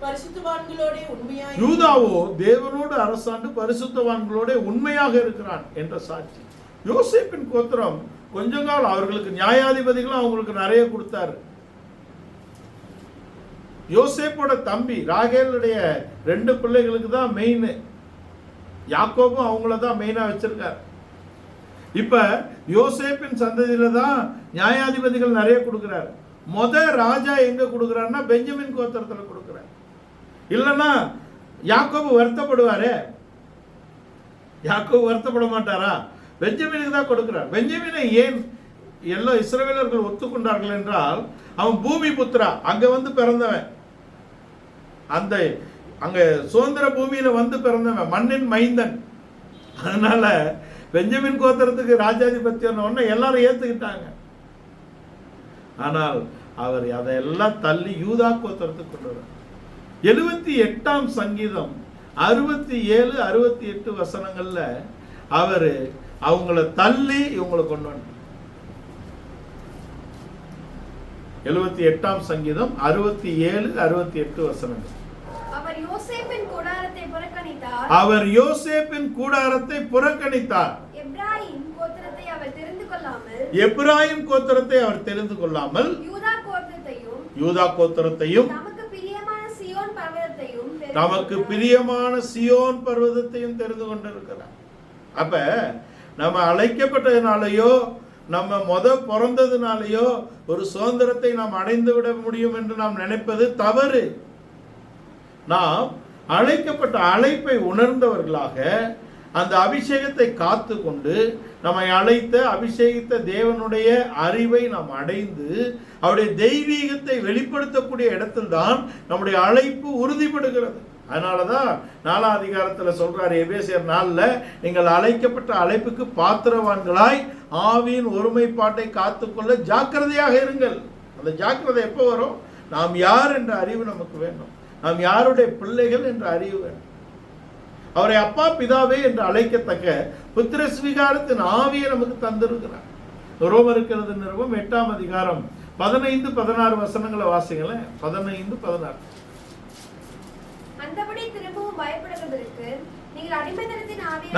பரிசுத்தவான்களோட உண்மையாக யூதாவோ தேவனோடு அரசாண்டு பரிசுத்தவான்களோட உண்மையாக இருக்கிறான் என்ற சாட்சி. யோசேப்பின் கோத்திரம் கொஞ்ச காலம் அவர்களுக்கு நியாயாதிபதிகளும் அவங்களுக்கு நிறைய கொடுத்தாரு. யோசேப்போட தம்பி ராகேலுடைய 2 பிள்ளைகளுக்கு தான் மெயின். யாக்கோபும் அவங்கள தான் மெயினா வச்சிருக்காரு. இப்ப யோசேப்பின் சந்ததியில தான் நியாயாதிபதிகள் நிறைய கொடுக்கிறார். ராஜா எங்க கொடுக்கிறாருன்னா பெஞ்சமின் கோத்திரத்துல கொடுக்கிறார். இல்லைன்னா யாக்கோபு வருத்தப்படுவாரே, யாக்கோபு வருத்தப்பட மாட்டாரா? பெஞ்சமினுக்கு தான் கொடுக்கிறார். பெஞ்சமினை ஏன் எல்லா இஸ்ரவேலர்கள் ஒத்துக்கொண்டார்கள் என்றால் அவன் பூமி புத்திரா, அங்க வந்து பிறந்தவன், அந்த அங்க சுதந்திர பூமியில வந்து பிறந்தவன், மண்ணின் மைந்தன். அதனால பெஞ்சமின் கோத்திரத்துக்கு ராஜாதிபத்தியம் எல்லாரும் ஏத்துக்கிட்டாங்க. ஆனால் அவர் அதையெல்லாம் தள்ளி யூதா கோத்திரத்துக்கு கொண்டு வர 78ஆம் சங்கீதம் 67-68 வசனங்கள்ல அவரு அவங்கள தள்ளி இவங்களை கொண்டு வந்தார். 78ஆம் சங்கீதம் 67-68 வசனங்கள். அவர் யோசேப்பின் கூடாரத்தை புறக்கணித்தார். எப்பிராயிம் கோத்திரத்தை அவர் தெரிந்து கொள்ளாமல் யூதா கோத்திரத்தையும் நமக்கு பிரியமான சியோன் பர்வதத்தையும் தெரிந்து கொண்டிருக்கிறார். அப்ப நம்ம அழைக்கப்பட்டதுனாலயோ நம்ம பிறந்ததுனாலயோ ஒரு சுதந்திரத்தை நாம் அடைந்து விட முடியும் என்று நாம் நினைப்பது தவறு. நாம் அழைக்கப்பட்ட அழைப்பை உணர்ந்தவர்களாக அந்த அபிஷேகத்தை காத்து கொண்டு நம்மை அழைத்த அபிஷேகித்த தேவனுடைய அறிவை நாம் அடைந்து அவருடைய தெய்வீகத்தை வெளிப்படுத்தக்கூடிய இடத்தில் தான் நம்முடைய அழைப்பு உறுதிப்படுகிறது. அதனாலதான் 4ஆம் அதிகாரத்துல சொல்றாரு எபேசியர் 4ல, நீங்கள் அழைக்கப்பட்ட அழைப்புக்கு பாத்திரவான்களாய் ஆவியின் ஒருமைப்பாட்டை காத்துக்கொள்ள ஜாக்கிரதையாக இருங்கள். அந்த ஜாக்கிரதை எப்போ வரும்? நாம் யார் என்ற அறிவு நமக்கு வேண்டும். நாம் யாருடைய பிள்ளைகள் என்ற அறிவு வேண்டும். அவரை அப்பா பிதாவே என்று அழைக்கத்தக்க புத்திர ஸ்வீகாரத்தின் ஆவியை நமக்கு தந்திருக்கிறார். ரோமருக்கு எழுதின நிருபம் 8ஆம் அதிகாரம் 15-16 வசனங்களை வாசிங்களேன். 15-16.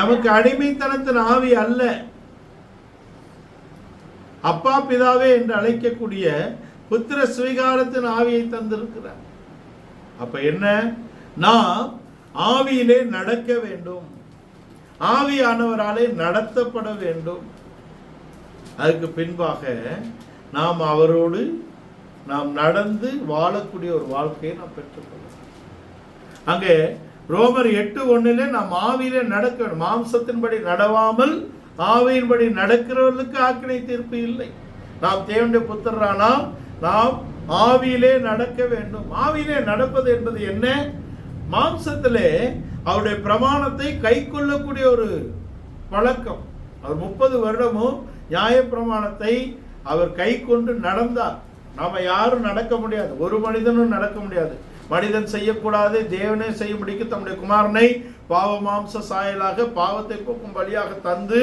நமக்கு அடிமைத்தனத்தின் ஆவி அல்ல, அப்பா பிதாவே என்று அழைக்கக்கூடிய புத்திர ஸ்வீகாரத்தின் ஆவியை தந்திருக்கிறார். அப்ப என்ன? நாம் ஆவியிலே நடக்க வேண்டும், ஆவியானவராலே நடத்தப்பட வேண்டும். அதுக்கு பின்பாக நாம் அவரோடு நாம் நடந்து வாழக்கூடிய ஒரு வாழ்க்கையை நாம் பெற்றுக்கொள்ளலாம். அங்கே ரோமர் 8:1 நாம் ஆவியிலே நடக்க வேண்டும். மாம்சத்தின்படி நடவாமல் ஆவியின்படி நடக்கிறவர்களுக்கு ஆக்கினை தீர்ப்பு இல்லை. நாம் தேவனுடைய புத்திரரானால் நாம் ஆவியிலே நடக்க வேண்டும். ஆவியிலே நடப்பது என்பது என்ன? மாம்சத்திலே அவருடைய பிரமாணத்தை கை கொள்ளக்கூடிய ஒரு பழக்கம். அவர் 30 வருடமும் நியாய பிரமாணத்தை அவர் கை கொண்டு நடந்தார். நாம யாரும் நடக்க முடியாது, ஒரு மனிதனும் நடக்க முடியாது. மனிதன் செய்யக்கூடாது, தேவனே செய்யும்படிக்கு தம்முடைய குமாரனை பாவ மாம்ச சாயலாக பாவத்தை போக்கும் பலியாக தந்து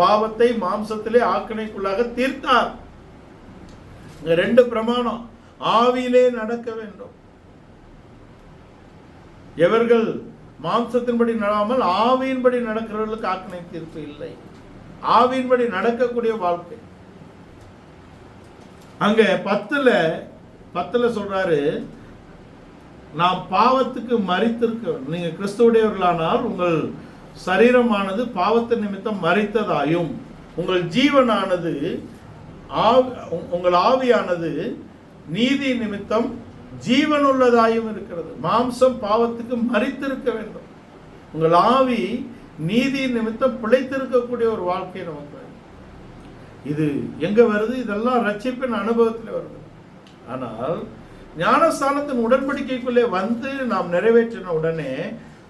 பாவத்தை மாம்சத்திலே ஆக்கினைக்குள்ளாக தீர்த்தார். 2 பிரமாணம். ஆவியிலே நடக்க வேண்டும். எவர்கள் மாம்சத்தின்படி நடாமல் ஆவியின்படி நடக்கிறவர்களுக்கு ஆக்கினை தீர்ப்பு இல்லை. ஆவியின்படி நடக்கக்கூடிய வாழ்க்கை. அங்க 10ல சொல்றாரு, நாம் பாவத்துக்கு மரித்திருக்க. நீங்க கிறிஸ்துவுடையவர்களானால் உங்கள் சரீரமானது பாவத்தின் நிமித்தம் மரித்ததாயும் உங்கள் ஜீவனானது உங்கள் ஆவியானது நீதி நிமித்தம் ஜீவனுள்ளதாயும் இருக்கிறது. மாம்சம் பாவத்துக்கு மரித்திருக்க வேண்டும், உங்கள் ஆவி நீதி நிமித்தம் பிழைத்திருக்கக்கூடிய ஒரு வாழ்க்கை நமக்கு. இது எங்க வருது? இதெல்லாம் ரட்சிப்பின் அனுபவத்தில் வருது. ஆனால் ஞானஸ்தானத்தின் உடன்படிக்கைக்குள்ளே வந்து நாம் நிறைவேற்றின உடனே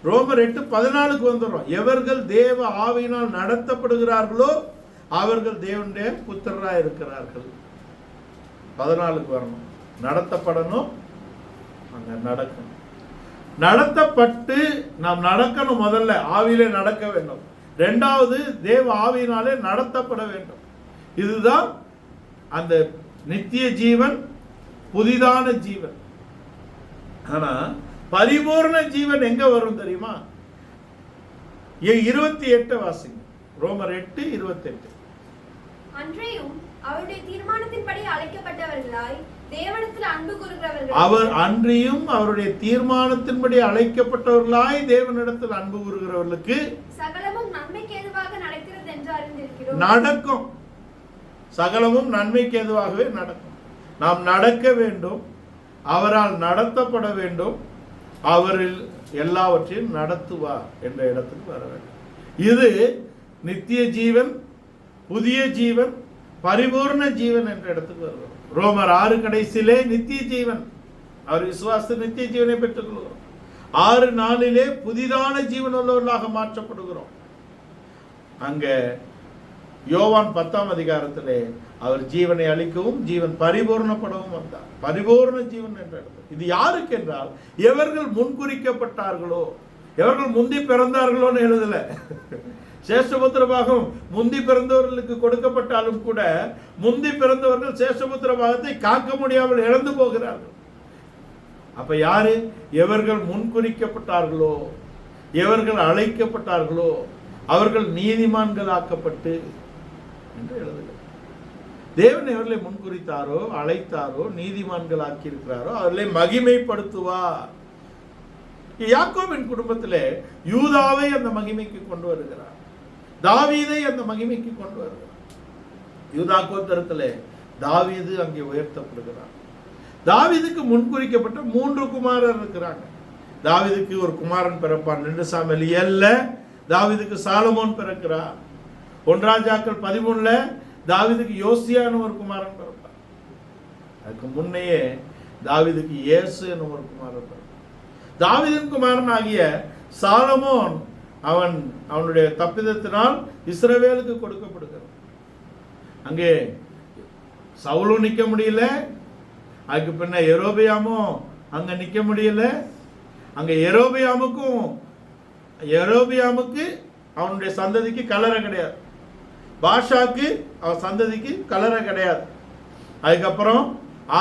ரோமர் 8:14 வந்துடுறோம். எவர்கள் தேவ ஆவியினால் நடத்தப்படுகிறார்களோ அவர்கள் தேவனுடைய புத்திரராக இருக்கிறார்கள். 14 வரணும். நடத்தப்படணும், அங்க நடக்கணும். நடத்தப்பட்டு நாம் நடக்கணும். முதல்ல ஆவியிலே நடக்க வேண்டும். இரண்டாவது தேவ ஆவியினாலே நடத்தப்பட வேண்டும். இதுதான் அந்த நித்திய ஜீவன், புதிதான ஜீவன். ஆனா பரிபூர்ண ஜீவன் எங்க வரும் தெரியுமா? 28 வாசிங்க. ரோமர் 8:28. அன்றையும் அவருடைய தீர்மானத்தின்படி அழைக்கப்பட்டவர்களாய் தேவனிடத்தில் அன்பு கூறுகிறவர்கள், அவர் அன்றியும் அவருடைய தீர்மானத்தின்படி அழைக்கப்பட்டவர்களாய் தேவனிடத்தில் அன்பு கூறுகிறவர்களுக்கு சகலமும் நன்மைக்கு ஏதுவாக நடக்கிறது என்று அறிந்திருக்கிறோம். நடக்கும். சகலமும் நன்மைக்கு ஏதுவாகவே நடக்கும். நாம் நடக்க வேண்டும், அவரால் நடத்தப்பட வேண்டும், அவரில் எல்லாவற்றையும் நடத்துவார் என்ற இடத்துக்கு வர வேண்டும். இது நித்திய ஜீவன், புதிய ஜீவன், பரிபூர்ண ஜீவன் என்ற இடத்துக்கு வருவோம். ரோமர் 6 கடைசியிலே நித்திய ஜீவன், அவர் விசுவாச நித்திய ஜீவனை பெற்றுக் கொள்கிறோம். 6:4 புதிதான ஜீவன் உள்ளவர்களாக மாற்றப்படுகிறோம். அங்க யோவான் 10ஆம் அதிகாரத்திலே அவர் ஜீவனை அளிக்கவும் ஜீவன் பரிபூர்ணப்படவும் வந்தார். பரிபூர்ண ஜீவன் என்ற இடத்துல இது யாருக்கு என்றால் எவர்கள் முன்குறிக்கப்பட்டார்களோ, எவர்கள் முந்தி பிறந்தார்களோன்னு எழுதல. சேஷபுத்திர பாகம் முந்தி பிறந்தவர்களுக்கு கொடுக்கப்பட்டாலும் கூட முந்தி பிறந்தவர்கள் சேஷபுத்திர பாகத்தை காக்க முடியாமல் இழந்து போகிறார்கள். அப்ப யாரு? எவர்கள் முன்குறிக்கப்பட்டார்களோ, எவர்கள் அழைக்கப்பட்டார்களோ அவர்கள் நீதிமான்கள் ஆக்கப்பட்டு என்று எழுதுகிறார். தேவன் எவர்களை முன்குறித்தாரோ, அழைத்தாரோ, நீதிமான்கள் ஆக்கி இருக்கிறாரோ அவர்களை மகிமைப்படுத்துவார். யாக்கோபின் குடும்பத்திலே யூதாவை அந்த மகிமைக்கு கொண்டு வருகிறார், தாவீதை அந்த மகிமைக்கு கொண்டு வருகிறார். யூதா கோத்திரத்திலே தாவீது அங்கே உயர்த்தப்படுகிறார். தாவீதுக்கு முன்குறிக்கப்பட்ட 3 குமாரர் இருக்கிறாங்க. தாவீதுக்கு ஒரு குமாரன் பிறப்பான். 2 சாமுவேல் 7 தாவீதுக்கு சாலமோன் பிறக்கிறார். 1 ராஜாக்கள் 13 தாவீதுக்கு யோசியான்னு ஒரு குமாரன் பிறப்பார். அதுக்கு முன்னையே தாவீதுக்கு இயேசு என்னும் ஒரு குமாரன் பிறப்பார். தாவீதின் குமாரன் ஆகிய சாலமோன் அவனுடைய தப்பிதத்தினால் இஸ்ரவேலுக்கு கொடுக்கப்படுகிறார். அங்கே சவுலும் நிற்க முடியல, அதுக்கு பின்ன யெரொபெயாமும் அங்க நிற்க முடியல. அங்க யெரொபெயாமுக்கு அவனுடைய சந்ததிக்கு கலரை கிடையாது, பாஷாக்கு அவன் சந்ததிக்கு கலரை கிடையாது, அதுக்கப்புறம்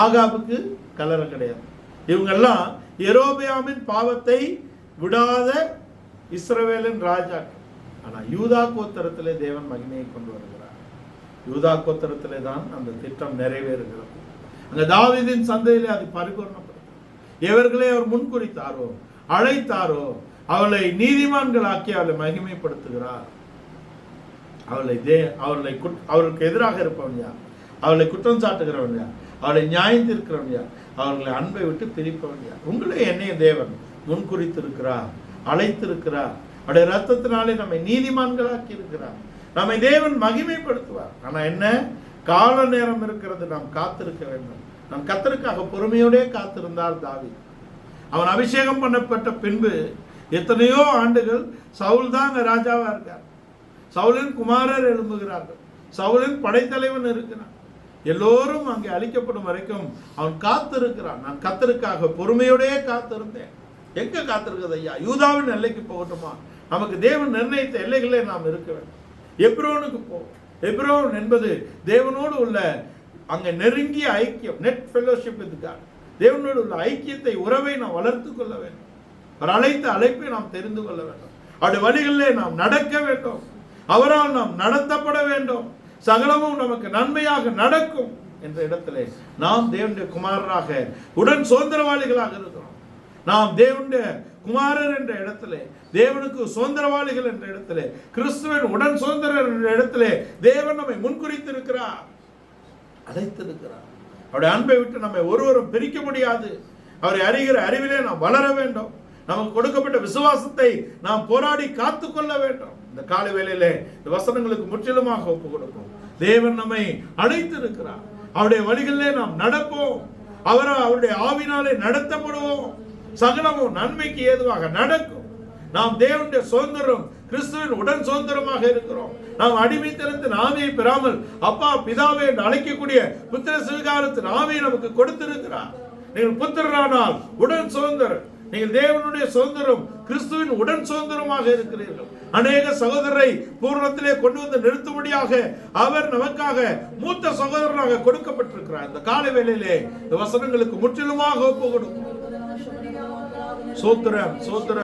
ஆகாபுக்கு கலரை கிடையாது. இவங்கெல்லாம் யெரொபெயாமின் பாவத்தை விடாத இஸ்ரவேலின் ராஜாக்கள். ஆனா யூதா கோத்திரத்திலே தேவன் மகிமையை கொண்டு வருகிறார். யூதா கோத்திரத்திலே தான் அந்த திட்டம் நிறைவேறுகிறது. அங்க தாவீதின் சந்தையிலே அது பரிபூர்ணப்படுகிறது. எவர்களை அவர் முன்குறித்தாரோ, அழைத்தாரோ அவளை நீதிமான்களாக்கி அவளை மகிமைப்படுத்துகிறார். அவர்களுக்கு எதிராக இருப்பவன் யார்? அவளை குற்றம் சாட்டுகிறவன் யார்? அவளை நியாயம் தீர்க்கிறவன் யார்? அவர்களை அன்பை விட்டு பிரிப்பவன் யார்? உங்களே என்னைய தேவன் முன்குறித்திருக்கிறார், அழைத்திருக்கிறார். அவருடைய ரத்தத்தினாலே நம்மை நீதிமான்களாக்கி இருக்கிறார். நம்மை தேவன் மகிமைப்படுத்துவார். ஆனா என்ன, கால நேரம் இருக்கிறது, நாம் காத்திருக்க வேண்டும். நாம் கர்த்தருக்காக பொறுமையோடே காத்திருந்தார் தாவீது. அவன் அபிஷேகம் பண்ணப்பட்ட பின்பு எத்தனையோ ஆண்டுகள் சவுல் தான் அங்க ராஜாவா இருக்கார். சவுலின் குமாரர் எழும்புகிறார்கள், சவுலின் படைத்தலைவன் இருக்கிறான். எல்லோரும் அங்கே அழிக்கப்படும் வரைக்கும் அவன் காத்திருக்கிறான். நான் கர்த்தருக்காக பொறுமையோடே காத்திருந்தேன். எங்க காத்திருக்கிறது ஐயா? யூதாவின் எல்லைக்கு போகட்டுமா? நமக்கு தேவன் நிர்ணயித்த எல்லைகளே நாம் இருக்க வேண்டும். எப்ரோனுக்கு போவோம். எப்ரோன் என்பது தேவனோடு உள்ள அங்க நெருங்கிய ஐக்கியம், நெட் ஃபெலோஷிப் வித் காட். தேவனோடு உள்ள ஐக்கியத்தை, உறவை நாம் வளர்த்து கொள்ள வேண்டும். அவர் அழைத்த அழைப்பை நாம் தெரிந்து கொள்ள வேண்டும். அவருடைய வழிகளிலே நாம் நடக்க வேண்டும். அவரால் நாம் நடத்தப்பட வேண்டும். சகலமும் நமக்கு நன்மையாக நடக்கும் என்ற இடத்திலே நாம் தேவனுடைய குமாரராக உடன் சுதந்திரவாளிகளாக இருக்கிறோம். நாம் தேவனுடைய குமாரர் என்ற இடத்திலே, தேவனுக்கு சுதந்திரவாளிகள் என்ற இடத்திலே, கிறிஸ்துவின் உடன் சுதந்திரர் என்ற இடத்திலே தேவன் நம்மை முன்குறித்திருக்கிறார், அழைத்திருக்கிறார். அவருடைய அன்பை விட்டு நம்மை ஒருவரும் பிரிக்க முடியாது. அவரை அறிகிற அறிவிலே நாம் வளர வேண்டும். நமக்கு கொடுக்கப்பட்ட விசுவாசத்தை நாம் போராடி காத்து கொள்ள வேண்டும். இந்த காலை வேளையிலே இந்த வசனங்களுக்கு முற்றிலுமாக ஒப்பு கொடுப்போம். தேவன் நம்மை அழைத்திருக்கிறார். அவருடைய வழிகளிலே நாம் நடப்போம். அவருடைய ஆவினாலே நடத்தப்படுவோம். சகலமும் நன்மைக்கு ஏதுவாக நடக்கும். நாம் தேவனுடைய சுதந்திரம், கிறிஸ்துவின் உடன் சுதந்திரமாக இருக்கிறோம். நாம் அடிமைத்தனத்தின் ஆவியை பெறாமல் அப்பா பிதாவே என்று அழைக்கக்கூடிய புத்திர சுவிகாரத்தின் ஆவியை நமக்கு கொடுத்திருக்கிறார். நீங்கள் புத்திரரானால் உடன் சுதந்திரம். நீங்கள் தேவனுடைய சுதந்திரம், கிறிஸ்துவின் உடன் சுதந்திரமாக இருக்கிறீர்கள். அநேக சகோதரரை பூரணத்திலே கொண்டு வந்து நிறுத்தும்படியாக அவர் நமக்காக மூத்த சகோதரராக கொடுக்கப்பட்டிருக்கிறார். இந்த காலை வேளையிலே இந்த வசனங்களுக்கு முற்றிலுமாக ஒப்பு கொடுக்கும். சோத்திரம், சோத்திரம்.